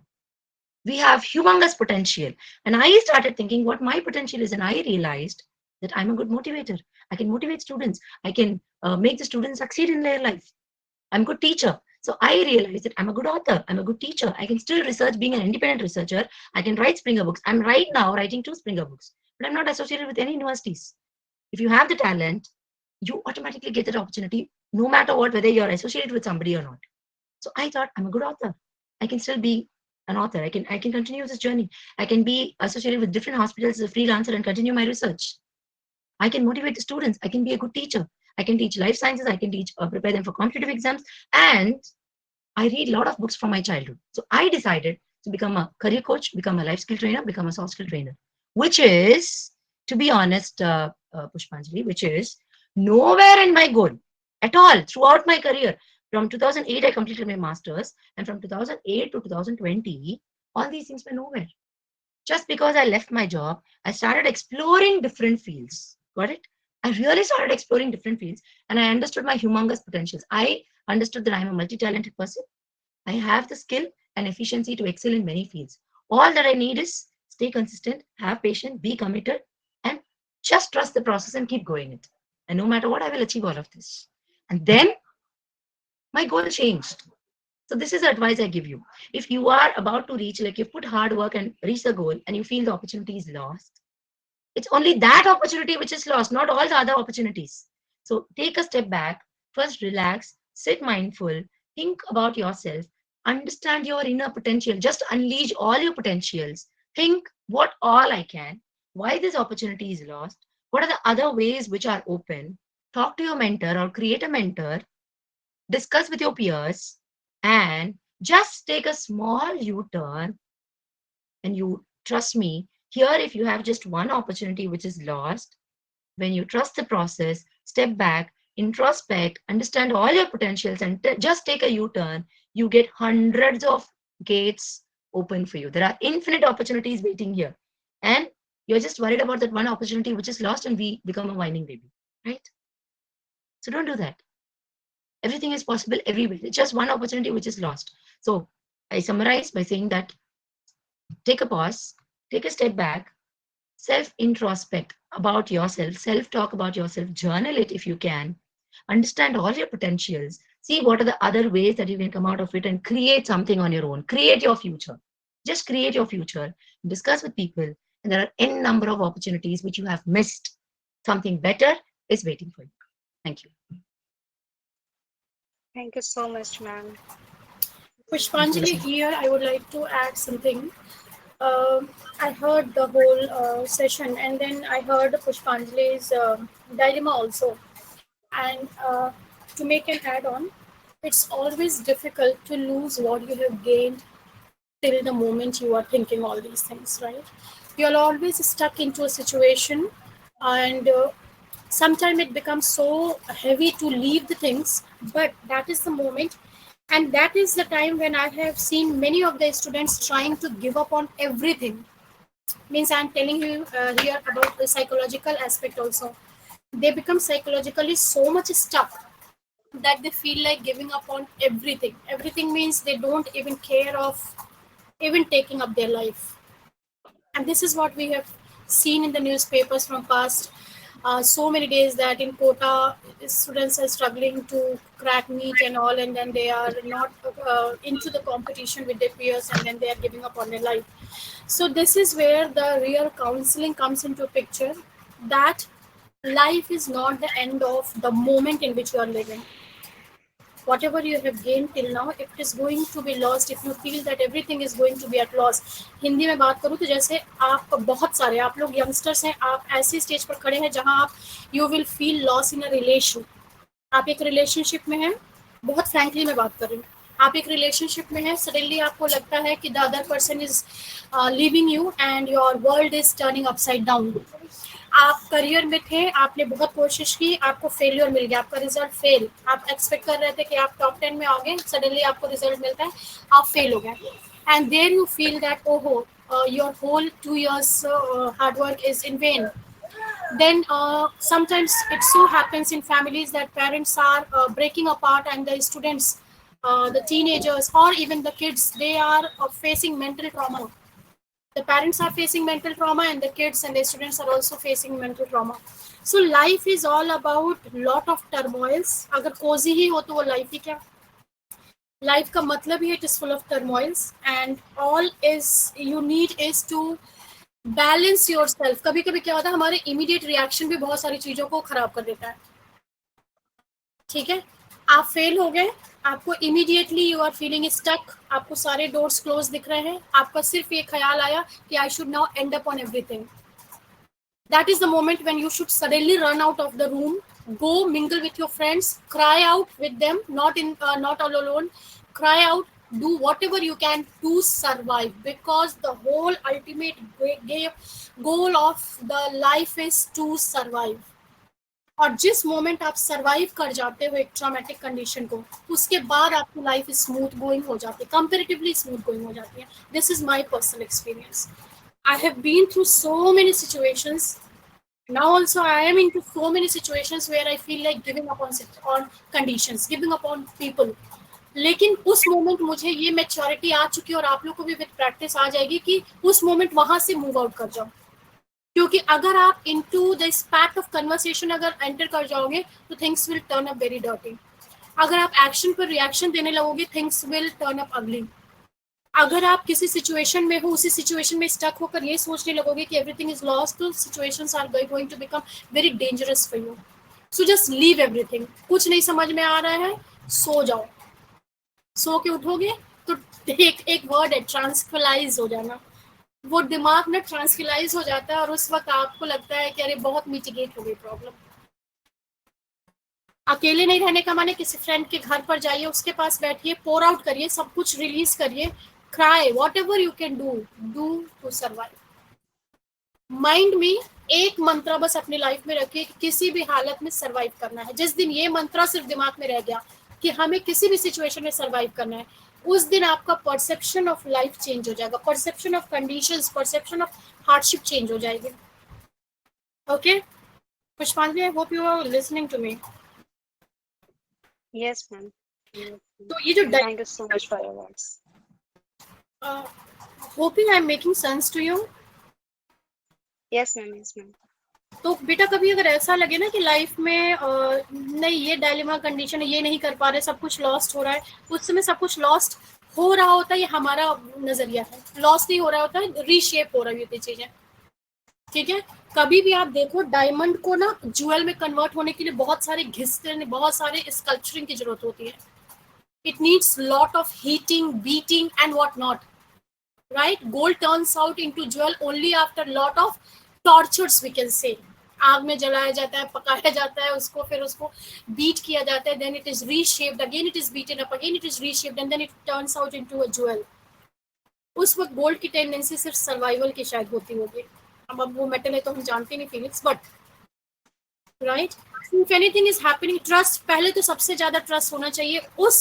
We have humongous potential. And I started thinking what my potential is, and I realized that I'm a good motivator. I can motivate students. I can make the students succeed in their life. I'm a good teacher. So I realized that I'm a good author. I'm a good teacher. I can still research, being an independent researcher. I can write Springer books. I'm right now writing 2 Springer books, but I'm not associated with any universities. If you have the talent, you automatically get that opportunity, no matter what, whether you're associated with somebody or not. So I thought I'm a good author. I can still be an author. I can continue this journey. I can be associated with different hospitals as a freelancer and continue my research. I can motivate the students. I can be a good teacher. I can teach life sciences. I can teach prepare them for competitive exams. And I read a lot of books from my childhood. So I decided to become a career coach, become a life skill trainer, become a soft skill trainer, which is, to be honest, Pushpanjali, which is nowhere in my goal at all throughout my career. From 2008, I completed my master's, and from 2008 to 2020, all these things were nowhere. Just because I left my job, I started exploring different fields. Got it? I really started exploring different fields and I understood my humongous potentials. I understood that I'm a multi talented person. I have the skill and efficiency to excel in many fields. All that I need is stay consistent, have patience, be committed, and just trust the process and keep going it. And no matter what, I will achieve all of this. And then my goal changed. So this is the advice I give you. If you are about to reach, like you put hard work and reach the goal and you feel the opportunity is lost, it's only that opportunity which is lost, not all the other opportunities. So take a step back, first relax, sit mindful, think about yourself, understand your inner potential, just unleash all your potentials. Think what all I can, why this opportunity is lost, what are the other ways which are open. Talk to your mentor or create a mentor, discuss with your peers, and just take a small U-turn. And you trust me, here, if you have just one opportunity which is lost, when you trust the process, step back, introspect, understand all your potentials, and just take a U-turn, you get hundreds of gates open for you. There are infinite opportunities waiting here. And you're just worried about that one opportunity which is lost and we become a whining baby, right? So don't do that. Everything is possible everywhere. It's just one opportunity which is lost. So I summarize by saying that take a pause, take a step back, self introspect about yourself, self talk about yourself, journal it if you can, understand all your potentials, see what are the other ways that you can come out of it and create something on your own. Create your future. Just create your future, discuss with people, and there are n number of opportunities which you have missed. Something better is waiting for you. Thank you. Thank you so much, ma'am. Pushpanjali, here I would like to add something. I heard the whole session, and then I heard Pushpanjali's dilemma also. And to make an add on, it's always difficult to lose what you have gained till the moment you are thinking all these things, right? You're always stuck into a situation, and sometimes it becomes so heavy to leave the things, but that is the moment. And that is the time when I have seen many of the students trying to give up on everything. Means I'm telling you here about the psychological aspect also. They become psychologically so much stuck that they feel like giving up on everything. Everything means they don't even care of even taking up their life. And this is what we have seen in the newspapers from past so many days, that in Kota students are struggling to crack NEET and all, and then they are not into the competition with their peers, and then they are giving up on their life. So this is where the real counseling comes into picture, that life is not the end of the moment in which you are living. Whatever you have gained till now, if it is going to be lost, if you feel that everything is going to be at loss. Hindi में बात करूँ तो जैसे आप बहुत सारे आप लोग यंगस्टर्स हैं, आप ऐसी स्टेज पर खड़े हैं जहां आप you will feel loss in a relation. आप एक रिलेशनशिप में हैं, बहुत फ्रैंकली मैं बात कर रही हूँ. आप एक रिलेशनशिप में हैं, सडनली आपको लगता है कि the other person is living you and your world is turning upside down. आप करियर में थे, आपने बहुत कोशिश की, आपको फेलियर मिल गया, आपका रिजल्ट फेल. आप एक्सपेक्ट कर रहे थे कि आप टॉप 10 में आओगे, सडनली आपको रिजल्ट मिलता है, आप फेल हो गए. And there you feel that ओहो, your whole 2 years hard work is in vain. Then sometimes it so happens in families that parents are breaking apart, and the students, the teenagers, or even the kids, they are facing mental trauma. The parents are facing mental trauma, and the kids and the students are also facing mental trauma. So life is all about lot of turmoils. अगर cozy ही हो तो वो life ही क्या? Life का मतलब ही it is full of turmoils, and all is you need is to balance yourself. कभी कभी क्या होता है, हमारे immediate reaction भी बहुत सारी चीजों को खराब कर देता है. ठीक है, आप फेल हो गए, आपको immediately you are feeling stuck, आपको सारे डोर्स क्लोज दिख रहे हैं, आपका सिर्फ ये ख्याल आया कि I should now and up on everything. That is the moment when you should suddenly run out of the room, go mingle with your friends, cry out with them, not all alone, cry out, do whatever you can to survive, because the whole ultimate goal of the life is to survive. और जिस moment आप survive कर जाते हो एक traumatic condition को, उसके बाद आपकी लाइफ स्मूथ गोइंग हो जाती है, कंपैरेटिवली स्मूथ गोइंग हो जाती है. This is my personal experience. I have been through so many situations. Now also I am into so many situations where I feel like giving up on conditions, giving up on people. लेकिन उस moment मुझे ये maturity आ चुकी है, और आप लोग को भी विद प्रैक्टिस आ जाएगी कि उस मोमेंट वहां से मूव आउट कर जाओ. क्योंकि अगर आप इनटू द स्पैट ऑफ कन्वर्सेशन अगर एंटर कर जाओगे तो things will turn up very dirty. अगर आप एक्शन पर रिएक्शन देने लगोगे, थिंग्स विल टर्न अप अगली. अगर आप किसी सिचुएशन में हो, उसी सिचुएशन में स्टक होकर ये सोचने लगोगे कि एवरीथिंग इज लॉस्ट, तो situations are going to become very dangerous for you. So just leave everything. कुछ नहीं समझ में आ रहा है, सो जाओ. सो के उठोगे तो एक वर्ड है, ट्रांसक्वलाइज हो जाना. वो दिमाग में ट्रांसक्वलाइज हो जाता है, और उस वक्त आपको लगता है कि अरे बहुत मिटिगेट हो गई प्रॉब्लम. अकेले नहीं रहने का माने किसी फ्रेंड के घर पर जाइए, उसके पास बैठिए, पोर आउट करिए, सब कुछ रिलीज करिए, cry, whatever you can do to survive. Mind में एक मंत्र बस अपनी लाइफ में रखिए कि किसी भी हालत में सर्वाइव करना है. जिस दिन ये मंत्र सिर्फ दिमाग में रह गया कि हमें किसी भी सिचुएशन में सर्वाइव करना है, उस दिन आपका परसेप्शन ऑफ लाइफ चेंज हो जाएगा, perception of conditions, perception of hardship change हो जाएगी. Okay Pushpanjali, I hope you are listening to me. Yes, ma'am. तो ये जो Thank you so much for your words. Hoping I am making sense to you. Yes, ma'am. Yes, ma'am. तो बेटा कभी अगर ऐसा लगे ना कि लाइफ में नहीं ये डायलेमा कंडीशन है, ये नहीं कर पा रहे, सब कुछ लॉस्ट हो रहा है, उस समय सब कुछ लॉस्ट हो रहा होता है, ये हमारा नजरिया है. लॉस्ट नहीं हो रहा होता है, रीशेप हो रही होती चीजें. ठीक है, कभी भी आप देखो डायमंड को ना ज्वेल में कन्वर्ट होने के लिए बहुत सारे घिसने, बहुत सारे स्कल्पचरिंग की जरूरत होती है. It needs lot of heating, beating and what not. Right? Gold turns out into jewel only after lot of tortures, we can say. आग में जलाया जाता है, पकाया जाता है उसको, फिर उसको बीट किया जाता है, then it is reshaped, again it is beaten up, again it is reshaped and then it turns out into a jewel. उस वक्त गोल्ड की टेंडेंसी सिर्फ सर्वाइवल की शायद होती होगी. अब वो मेटल है तो हम जानते नहीं physics, but right, if anything is happening, trust, पहले तो सबसे ज्यादा ट्रस्ट होना चाहिए उस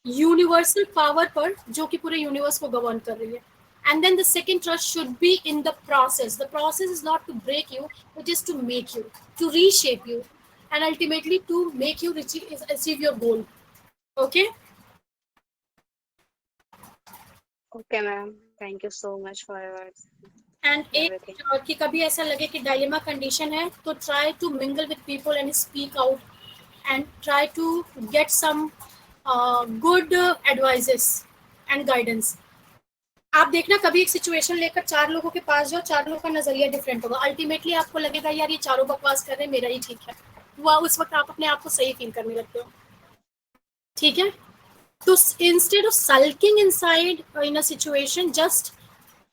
यूनिवर्सल पावर पर जो कि पूरे यूनिवर्स को गवर्न कर रही है. And then the second trust should be in the process. The process is not to break you, it is to make you, to reshape you, and ultimately to make you achieve your goal. Okay? Okay, ma'am. Thank you so much for And everything. एक कि कभी ऐसा लगे कि dilemma condition है तो try to mingle with people and speak out and try to get some good advices and guidance. आप देखना कभी एक सिचुएशन लेकर 4 लोगों के पास जाओ, 4 लोगों का नजरिया डिफरेंट होगा. अल्टीमेटली आपको लगेगा यार ये चारों बकवास कर रहे हैं, मेरा ही ठीक है. वो उस वक्त आप अपने आप को सही फील करने लगते हो. ठीक है, तो instead of sulking inside in a situation, just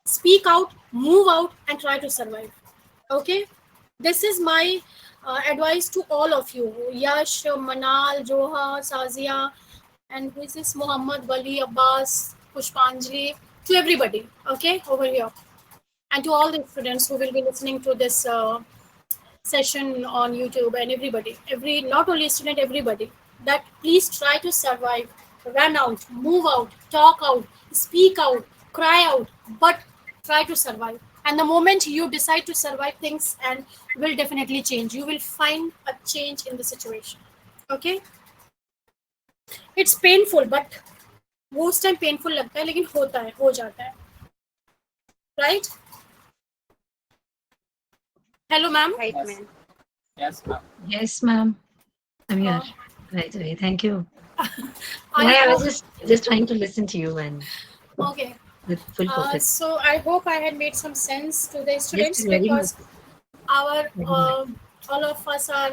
speak out, move out, and try to survive. Okay, this is my advice to all of you. Yash, Manal, Joha, Sazia, and who is this? Muhammad, Wali, Abbas, Pushpanjali, to everybody. Okay, over here, and to all the students who will be listening to this session on YouTube, and everybody, not only student, everybody, that please try to survive, run out, move out, talk out, speak out, cry out, but try to survive. And the moment you decide to survive, things and will definitely change. You will find a change in the situation. Okay, it's painful, but वो उस time painful लगता है, लेकिन होता है, हो जाता है. Right? Hello ma'am. Right, Yes. ma'am. Yes, ma'am. Yes, ma'am. I'm here. Right away. Thank you. I I hope, was just trying to listen to you and okay. with full focus. So I hope I had made some sense to the students, very because our Very much. all of us are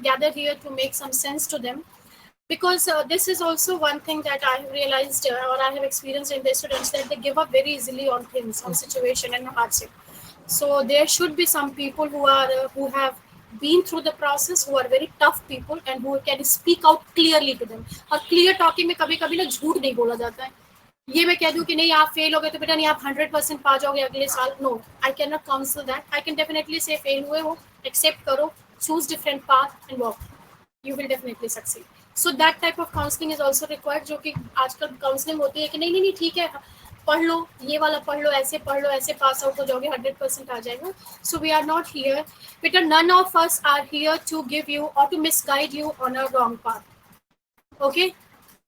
gathered here to make some sense to them, because this is also one thing that I have realized or I have experienced in the students, that they give up very easily on things, on situation and hardship. So there should be some people who have been through the process, who are very tough people and who can speak out clearly to them. और clear talking में कभी कभी ना झूठ नहीं बोला जाता है. ये मैं कह दूं कि नहीं आप फेल हो गए तो बेटा नहीं आप 100% पा जाओगे अगले साल. No, I can not counsel that. I can definitely say fail हुए हो, एक्सेप्ट करो, choose different path and walk, you will definitely succeed. So that type of counseling is also required, जो कि आजकल काउंसलिंग होती है कि नहीं नहीं नहीं ठीक है, पढ़ लो, ये वाला पढ़ लो, ऐसे पढ़ लो, ऐसे पास आउट हो जाओगे, 100% आ जाएगा. So we are not here, बेटा none of us are here to give you or to misguide you on a wrong path. Okay,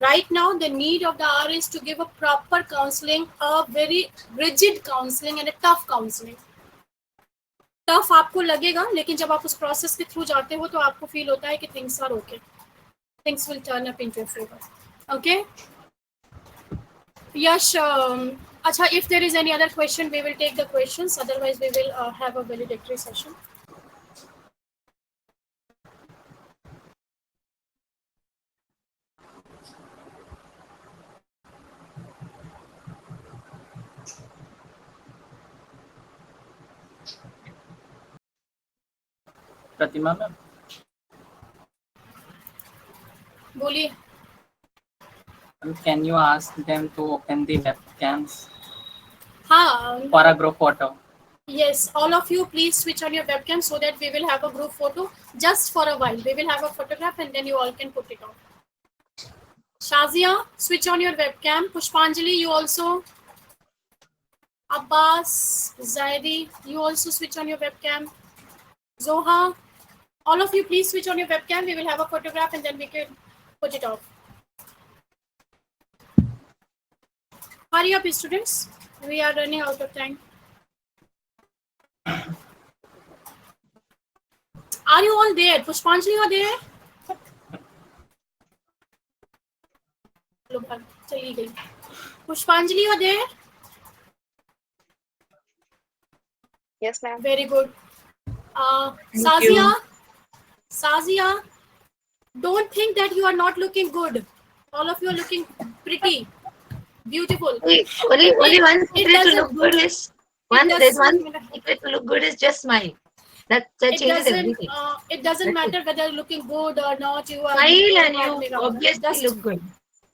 right now the need of the hour is to give a proper counseling, a very rigid counseling and a tough counseling. Tough आपको लगेगा, लेकिन जब आप उस process के through जाते हो तो आपको फील होता है कि things are okay, things will turn up into your favour. Okay Yash, अच्छा, if there is any other question we will take the questions, otherwise we will have a valedictory session. Pratima ma'am. बोलिए. Can you ask them to open the webcams हाँ, for a group photo? yes, all of you please switch on your webcam so that we will have a group photo just for a while. We will have a photograph and then you all can put it on. Shazia, switch on your webcam. Pushpanjali, you also. Abbas, Zaidi, you also switch on your webcam. Zoha, all of you please switch on your webcam. We will have a photograph and then we can put it off. Hurry up, students. We are running out of time. Are you all there? Pushpanjali, you are there? चली गई. Pushpanjali, you are there? Yes, ma'am. Very good. Thank you. Sazia, Sazia, don't think that you are not looking good. All of you are looking pretty, beautiful. Hey, only It one it secret to doesn't look good is it there's one doesn't secret to look good is just smile. That changes everything. it doesn't That's it. matter whether you're looking good or not. You are Smile मेरे and को you आदमी का होगा. obviously Just look good.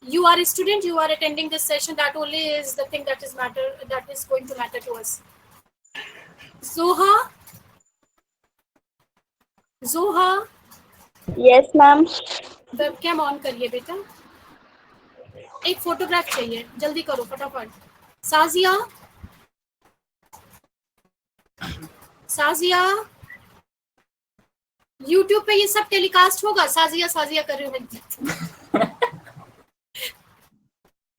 you are a student. You are attending this session. That only is the thing that is matter. That is going to matter to us. Zoha, Zoha, Yes, ma'am. Webcam on करिए बेटा. एक photograph चाहिए. जल्दी करो फटाफट. Sajiya, Sajiya, YouTube पे ये सब टेलीकास्ट होगा. साजिया साजिया कर रही हूँ.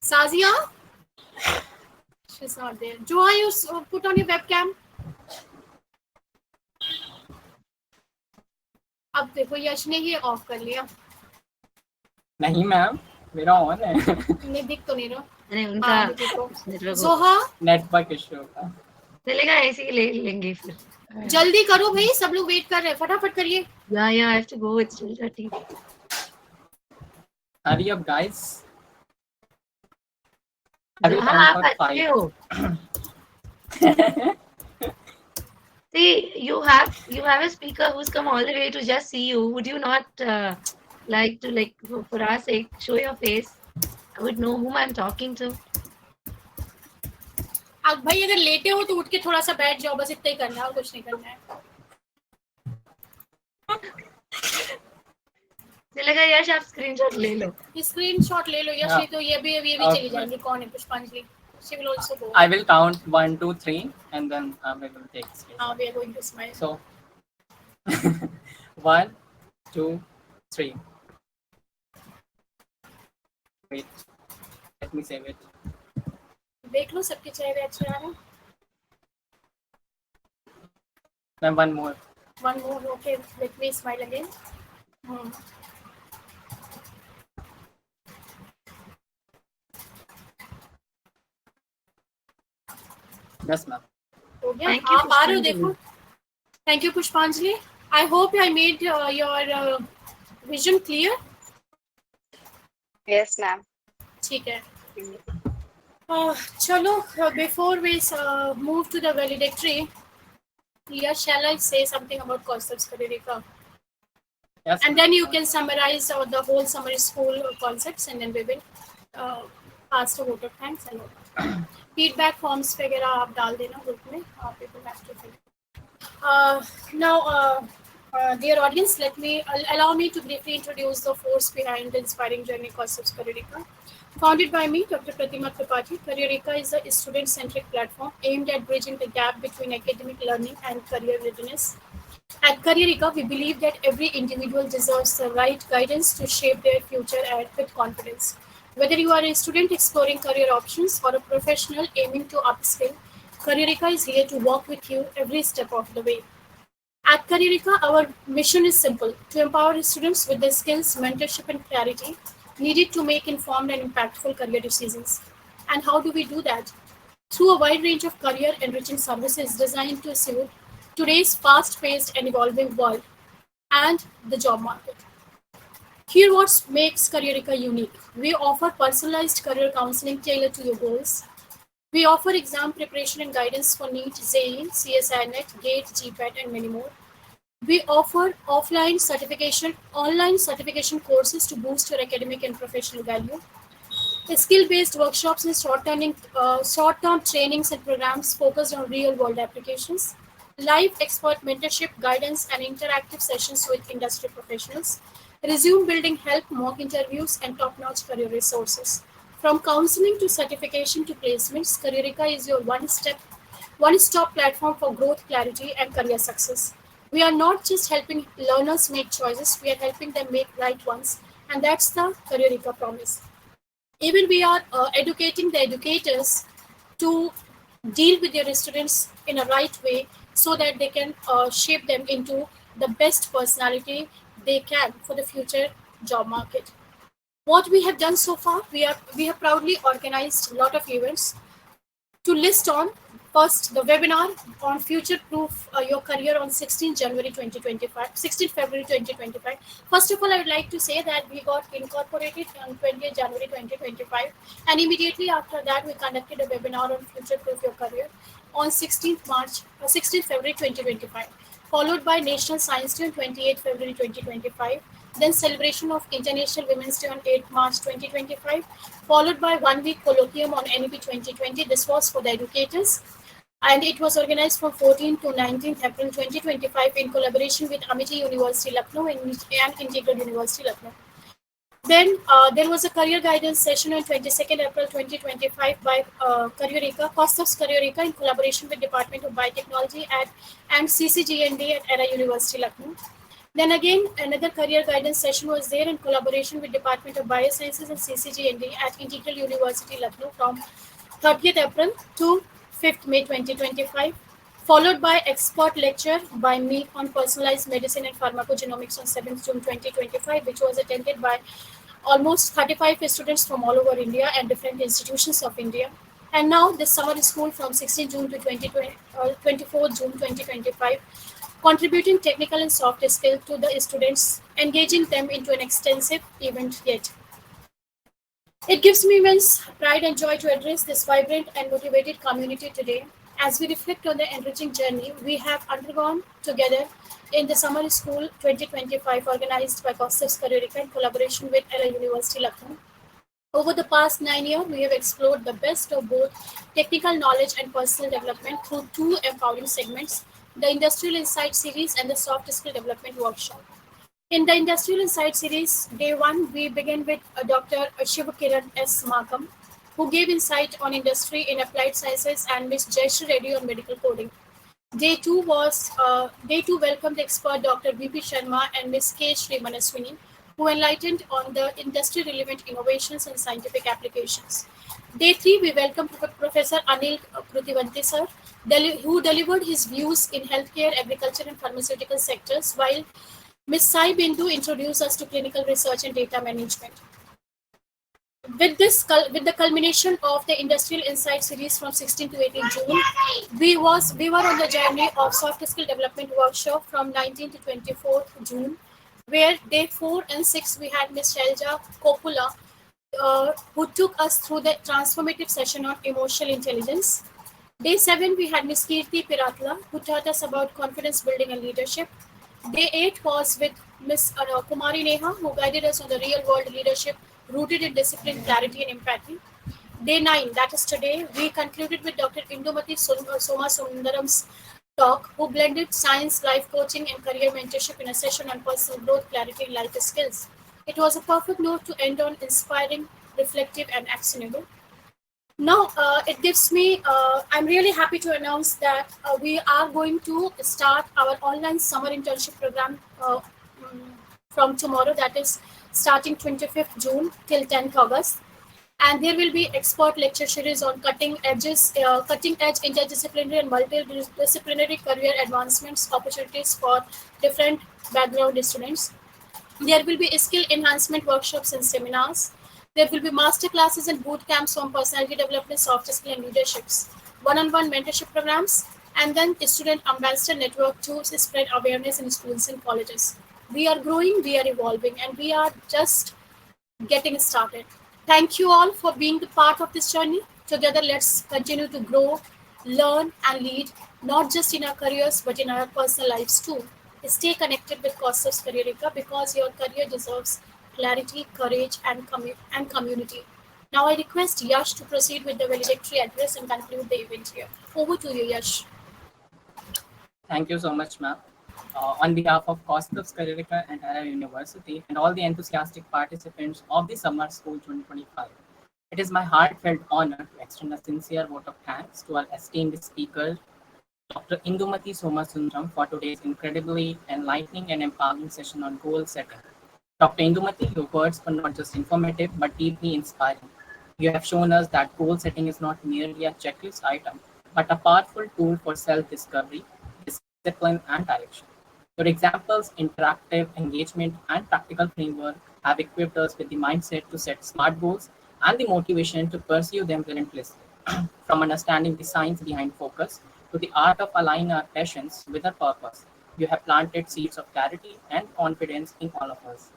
Sazia, she's not there. Joa, you put on your webcam. अब देखो यश ने ही ऑफ कर लिया. नहीं मैम, मेरा ऑन है. नहीं दिख तो नहीं रहा. अरे उनका हाँ देखो. नेटवर्क जोहा, नेटवर्क इश्यू होगा. चलेगा, ऐसे ही ले लेंगे फिर. जल्दी करो भाई, सब लोग वेट कर रहे हैं. फटाफट करिए. Yeah, I have to go. It's 12:30. Hurry up, guys. I will हाँ, count आप for अच्छे 5. हो. See, you have a speaker who's come all the way to just see you. Would you not like to, like, for our sake, show your face? I would know whom I'm talking to. अब भाई अगर लेटे हो तो उठ के थोड़ा सा बैठ जाओ. बस इतना ही करना है और कुछ नहीं करना है. चलेगा यश, आप स्क्रीनशॉट ले लो. स्क्रीनशॉट ले लो यश. Yeah. नहीं तो ये भी Okay. चली जाएंगी. कौन है पुष्पांजलि? She will also go. I will count 1, 2, 3 and then we will take space. We are going to smile. So 1, 2, 3. Wait, let me save it. देख लो सबके चेहरे अच्छे आ रहे हैं. Then one more. One more. Okay, let me smile again. Yes, ma'am. हो गया. Thank you, आप आ रहे हो पुष्पांजलि. देखो. Thank you पुष्पांजलि. I hope I made your vision clear. Yes, ma'am. ठीक है. चलो, before we move to the valedictory, shall I say something about concepts, Careerica? Yes. And then you can summarize the whole summary school concepts, and then we will pass the vote of thanks and all. Feedback forms वगैरह आप डाल देना group में. People have to fill. Now, dear audience, allow me to briefly introduce the force behind the inspiring journey concepts Careerica. Founded by me, Dr. Pratima Tripathi, Careerica is a student-centric platform aimed at bridging the gap between academic learning and career readiness. At Careerica, we believe that every individual deserves the right guidance to shape their future and with confidence. Whether you are a student exploring career options or a professional aiming to upskill, Careerica is here to walk with you every step of the way. At Careerica, our mission is simple: to empower students with the skills, mentorship, and clarity needed to make informed and impactful career decisions. And how do we do that? Through a wide range of career enriching services designed to suit today's fast-paced and evolving world and the job market. Here what makes Careerica unique. We offer personalized career counseling tailored to your goals. We offer exam preparation and guidance for NEET, JEE, CSIR-NET, GATE, GPAT, and many more. We offer offline certification, online certification courses to boost your academic and professional value. Skill-based workshops and short-term trainings and programs focused on real-world applications. Live expert mentorship, guidance, and interactive sessions with industry professionals. Resume building help, mock interviews, and top-notch career resources. From counseling to certification to placements, Careerica is your one-stop platform for growth, clarity, and career success. We are not just helping learners make choices, we are helping them make right ones, and that's the Careerica promise. Even we are educating the educators to deal with their students in a right way so that they can shape them into the best personality they can for the future job market. What we have done so far, we have proudly organized a lot of events. To list on, First, the webinar on future proof your career on 16 January 2025, 16 February 2025. First of all, I would like to say that we got incorporated on 20th January 2025, and immediately after that, we conducted a webinar on future proof your career on 16th February 2025, followed by National Science Day on 28th February 2025, then celebration of International Women's Day on 8th March 2025, followed by 1 week colloquium on NEP 2020. This was for the educators, and it was organized from 14th to 19th April 2025 in collaboration with Amity University Lucknow and Integral University Lucknow. Then there was a career guidance session on 22nd April 2025 by Careerica, Costas Careerica, in collaboration with Department of Biotechnology and CCGND at Era University Lucknow. Then again, another career guidance session was there in collaboration with Department of Biosciences and CCGND at Integral University Lucknow from 30th April to 5th May 2025, followed by expert lecture by me on personalized medicine and pharmacogenomics on 7th June 2025, which was attended by almost 35 students from all over India and different institutions of India. And now this summer school from 16 June to 24 June 2025, contributing technical and soft skills to the students, engaging them into an extensive event yet. It gives me immense pride and joy to address this vibrant and motivated community today as we reflect on the enriching journey we have undergone together in the Summer School 2025 organized by Costas Careerica in collaboration with Ella University Lucknow. Over the past 9 years, we have explored the best of both technical knowledge and personal development through two empowering segments, the Industrial Insight Series and the Soft Skill Development Workshop. In the Industrial Insight Series, day one, we begin with Dr. Shivakiran S. Makam, who gave insight on industry in applied sciences, and Ms. Jayashree Reddy on medical coding. Day two welcomed expert Dr. B.P. Sharma and Ms. K. Srimanaswini, who enlightened on the industry-relevant innovations and scientific applications. Day three, we welcomed Professor Anil Krutivanti sir, who delivered his views in healthcare, agriculture, and pharmaceutical sectors, while Ms. Sai Bindu introduced us to clinical research and data management. With the culmination of the Industrial Insight series from 16 to 18 June, we were on the journey of soft skill development workshop from 19 to 24 June, where day 4 and 6 we had Ms. Shelja Kopula, who took us through the transformative session on emotional intelligence. Day 7 we had Ms. Kirti Piratla, who taught us about confidence building and leadership. Day 8 was with Ms. Kumari Neha, who guided us on the real world leadership rooted in discipline, clarity, and empathy. Day 9, that is today, we concluded with Dr. Indumathi Somasundaram's talk, who blended science, life coaching, and career mentorship in a session on personal growth, clarity, and life skills. It was a perfect note to end on, inspiring, reflective, and actionable. Now, it gives me, I'm really happy to announce that we are going to start our online summer internship program from tomorrow, that is starting 25th June till 10th August. And there will be expert lecture series on cutting edge interdisciplinary and multidisciplinary career advancements opportunities for different background students. There will be skill enhancement workshops and seminars. There will be master classes and boot camps on personality development, soft skill, and leaderships, one-on-one mentorship programs, and then a student ambassador network to spread awareness in schools and colleges. We are growing, we are evolving, and we are just getting started. Thank you all for being the part of this journey. Together, let's continue to grow, learn, and lead, not just in our careers, but in our personal lives too. Stay connected with Costas Careerica because your career deserves clarity, courage, and community. Now, I request Yash to proceed with the valedictory address and conclude the event here. Over to you, Yash. Thank you so much, ma'am. On behalf of Costas Careerica and Ara University and all the enthusiastic participants of the Summer School 2025, it is my heartfelt honor to extend a sincere vote of thanks to our esteemed speaker, Dr. Indumathi Somasundaram, for today's incredibly enlightening and empowering session on goal setting. Dr. Indumathi, your words were not just informative but deeply inspiring. You have shown us that goal setting is not merely a checklist item, but a powerful tool for self-discovery, discipline, and direction. Your examples, interactive engagement, and practical framework have equipped us with the mindset to set smart goals and the motivation to pursue them relentlessly. From understanding the science behind focus to the art of aligning our passions with our purpose. You have planted seeds of clarity and confidence in all of us.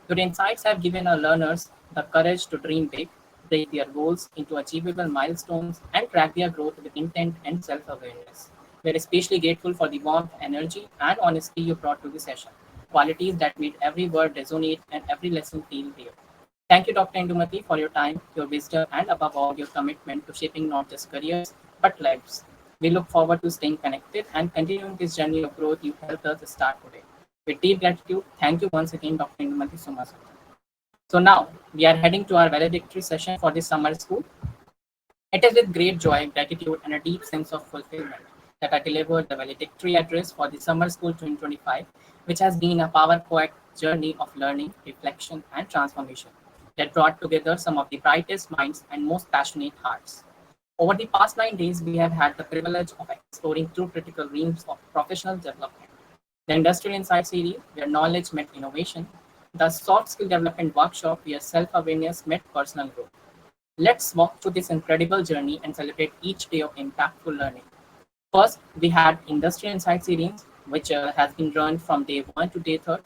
Your insights have given our learners the courage to dream big, break their goals into achievable milestones, and track their growth with intent and self awareness. We are especially grateful for the warmth, energy, and honesty you brought to the session, qualities that made every word resonate and every lesson feel real. Thank you, Dr. Indumathi, for your time, your wisdom, and above all, your commitment to shaping not just careers but lives. We look forward to staying connected and continuing this journey of growth you helped us start today. With deep gratitude, thank you once again, Dr. Indumathi Somasundaram. So now we are heading to our valedictory session for this summer school. It is with great joy, gratitude, and a deep sense of fulfillment that I delivered the valedictory address for the Summer School 2025, which has been a power-packed journey of learning, reflection, and transformation that brought together some of the brightest minds and most passionate hearts. Over the past 9 days, we have had the privilege of exploring two critical realms of professional development: the Industrial Insight series, where knowledge met innovation; the Soft Skill Development workshop, where self awareness met personal growth. Let's walk through this incredible journey and celebrate each day of impactful learning. First, we had Industrial Insight series, which has been run from day 1 to day 3rd.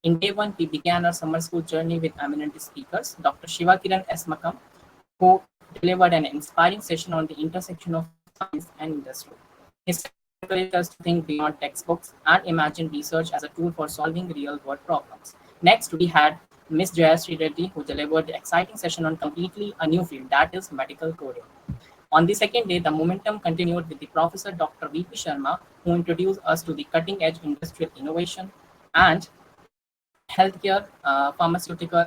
In day 1, we began our summer school journey with eminent speakers, Dr. Shiva Kiran S. Makam, who delivered an inspiring session on the intersection of science and industry. His session encouraged us to think beyond textbooks and imagine research as a tool for solving real world problems. Next, we had Ms. Jayasri Reddy, who delivered the exciting session on completely a new field, that is medical coding. On the second day, the momentum continued with the Professor Dr. V.P. Sharma, who introduced us to the cutting edge industrial innovation and healthcare, pharmaceutical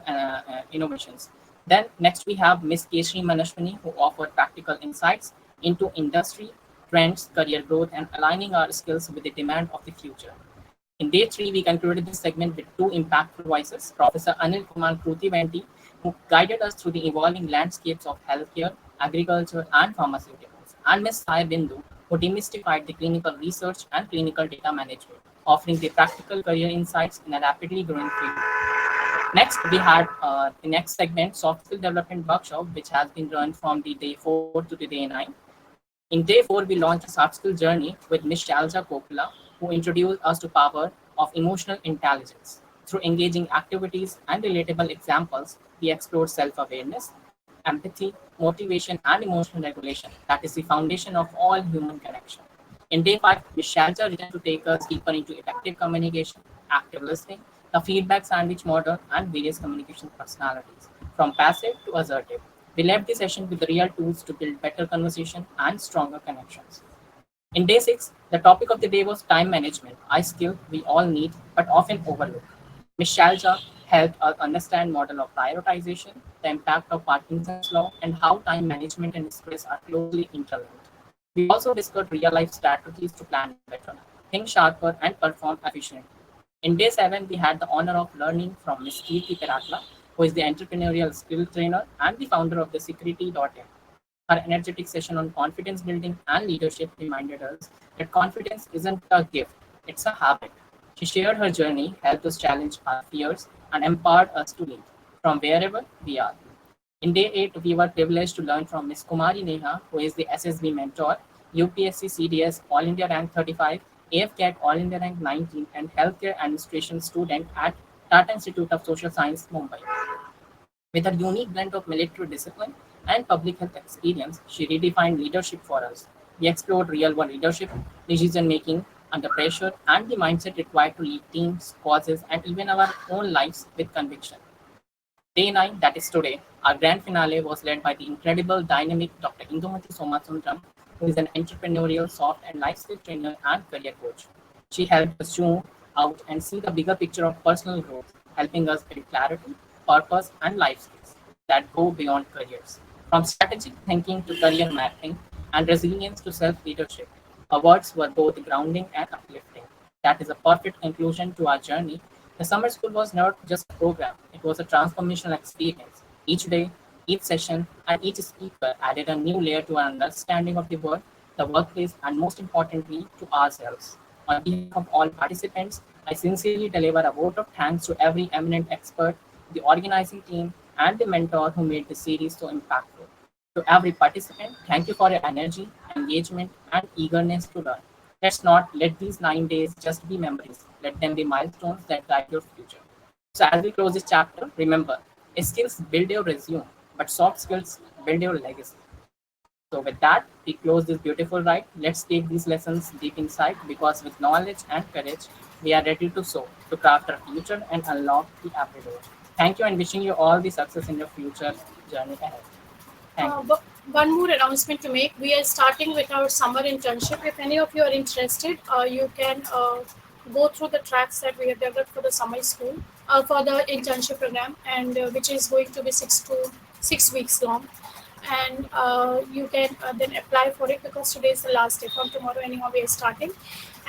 innovations. Then next we have Ms. Keshri Manashwini, who offered practical insights into industry, trends, career growth, and aligning our skills with the demand of the future. In day 3, we concluded this segment with two impactful voices: Professor Anil Kumar Krutivanti, who guided us through the evolving landscapes of healthcare, agriculture, and pharmaceuticals, and Ms. Sai Bindu, who demystified the clinical research and clinical data management, offering the practical career insights in a rapidly growing field. Next, we had the next segment, Soft Skill Development Workshop, which has been run from the day 4 to the day 9. In day 4, we launched a soft skill journey with Ms. Shalja Kopula, who introduced us to power of emotional intelligence. Through engaging activities and relatable examples, we explored self-awareness, empathy, motivation, and emotional regulation. That is the foundation of all human connection. In day 5, Ms. Shalja returned to take us deeper into effective communication, active listening, the feedback sandwich model, and various communication personalities, from passive to assertive. We left the session with real tools to build better conversation and stronger connections. In day 6, the topic of the day was time management, a skill we all need but often overlook. Ms. Shalja helped us understand model of prioritization, the impact of Parkinson's law, and how time management and stress are closely interlinked. We also discussed real-life strategies to plan better, think sharper, and perform efficiently. In day 7, we had the honor of learning from Ms. Kirti Peratla, who is the entrepreneurial skill trainer and the founder of the Security.in. Her energetic session on confidence building and leadership reminded us that confidence isn't a gift, it's a habit. She shared her journey, helped us challenge our fears, and empowered us to lead from wherever we are. In day 8, we were privileged to learn from Ms. Kumari Neha, who is the SSB mentor, UPSC CDS All India Rank 35, AFCAT All India Rank 19, and Healthcare Administration student at Tata Institute of Social Science, Mumbai. With her unique blend of military discipline and public health experience, she redefined leadership for us. We explored real world leadership, decision making under pressure, and the mindset required to lead teams, causes, and even our own lives with conviction. Day 9, that is today, our grand finale was led by the incredible, dynamic Dr. Indumathi Somasundaram, who is an entrepreneurial, soft, and life skill trainer and career coach. She helped us zoom out and see the bigger picture of personal growth, helping us build clarity, purpose, and life skills that go beyond careers. From strategic thinking to career mapping and resilience to self leadership, her words were both grounding and uplifting. That is a perfect conclusion to our journey. The summer school was not just a program, it was a transformational experience. Each day, each session, and each speaker added a new layer to our understanding of the world, the workplace, and most importantly, to ourselves. On behalf of all participants, I sincerely deliver a vote of thanks to every eminent expert, the organizing team, and the mentor who made the series so impactful. To every participant, thank you for your energy, engagement, and eagerness to learn. Let's not let these 9 days just be memories. Let them be milestones that guide your future. So, as we close this chapter, remember skills build your resume, but soft skills build your legacy. So, with that, we close this beautiful ride. Let's take these lessons deep inside because with knowledge and courage, we are ready to soar, to craft our future, and unlock the every door. Thank you and wishing you all the success in your future journey ahead. Thank you. But one more announcement to make. We are starting with our summer internship. If any of you are interested, you can go through the tracks that we have developed for the summer school, for the internship program, and which is going to be 6 weeks long. And you can then apply for it because today is the last day. From tomorrow, anyhow, we are starting.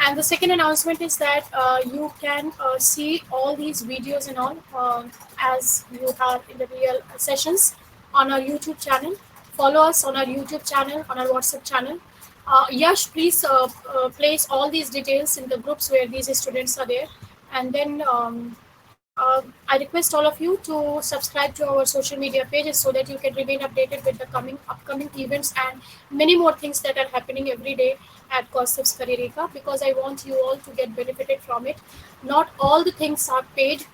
And the second announcement is that you can see all these videos and all as you have in the real sessions on our YouTube channel. Follow us on our YouTube channel, on our WhatsApp channel. Yash, please place all these details in the groups where these students are there. And then I request all of you to subscribe to our social media pages so that you can remain updated with the upcoming events and many more things that are happening every day at Gossip's Careerica, because I want you all to get benefited from it. Not all the things are paid,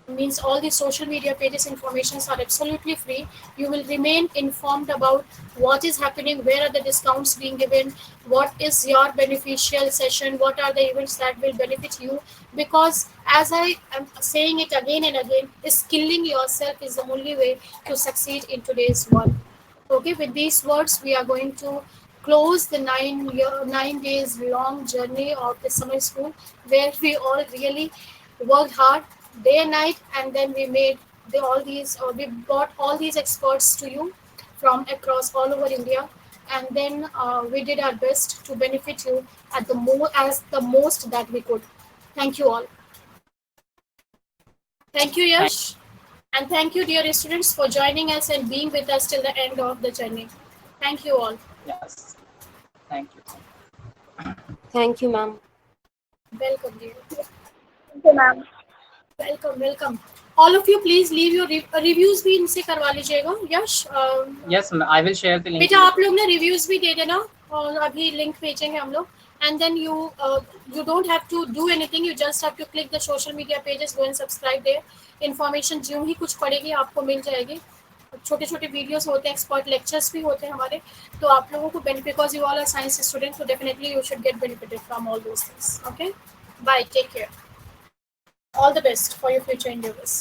means all the social media pages informations are absolutely free. You will remain informed about what is happening, where are the discounts being given, what is your beneficial session, what are the events that will benefit you. Because as I am saying it again and again, skilling yourself is the only way to succeed in today's world. Okay, with these words, we are going to close the 9 days long journey of the summer school, where we all really worked hard day and night, and then we made we brought all these experts to you from across all over India, and then we did our best to benefit you at the most that we could. Thank you all. Thank you, Thank Yash. And thank you, dear students, for joining us and being with us till the end of the journey. Thank you all. Yes. Thank you. Thank you, ma'am. Welcome, dear. Thank you, ma'am. Welcome welcome all of you please leave your reviews भी इनसे करवा लीजिएगा यश Yes, I will share the link. बेटा आप लोग ने reviews भी दे देना और अभी लिंक भेजेंगे हम लोग and then you don't have to do anything, you just have to click the social media pages, go and subscribe there. Information जो ही कुछ पड़ेगी आपको मिल जाएगी. छोटे छोटे वीडियोस होते हैं, एक्सपर्ट लेक्चर्स भी होते हैं हमारे, तो आप लोगों को benefit, because you all are science student, तो definitely you should get benefited from all those things. Okay, bye, take care. All the best for your future endeavors.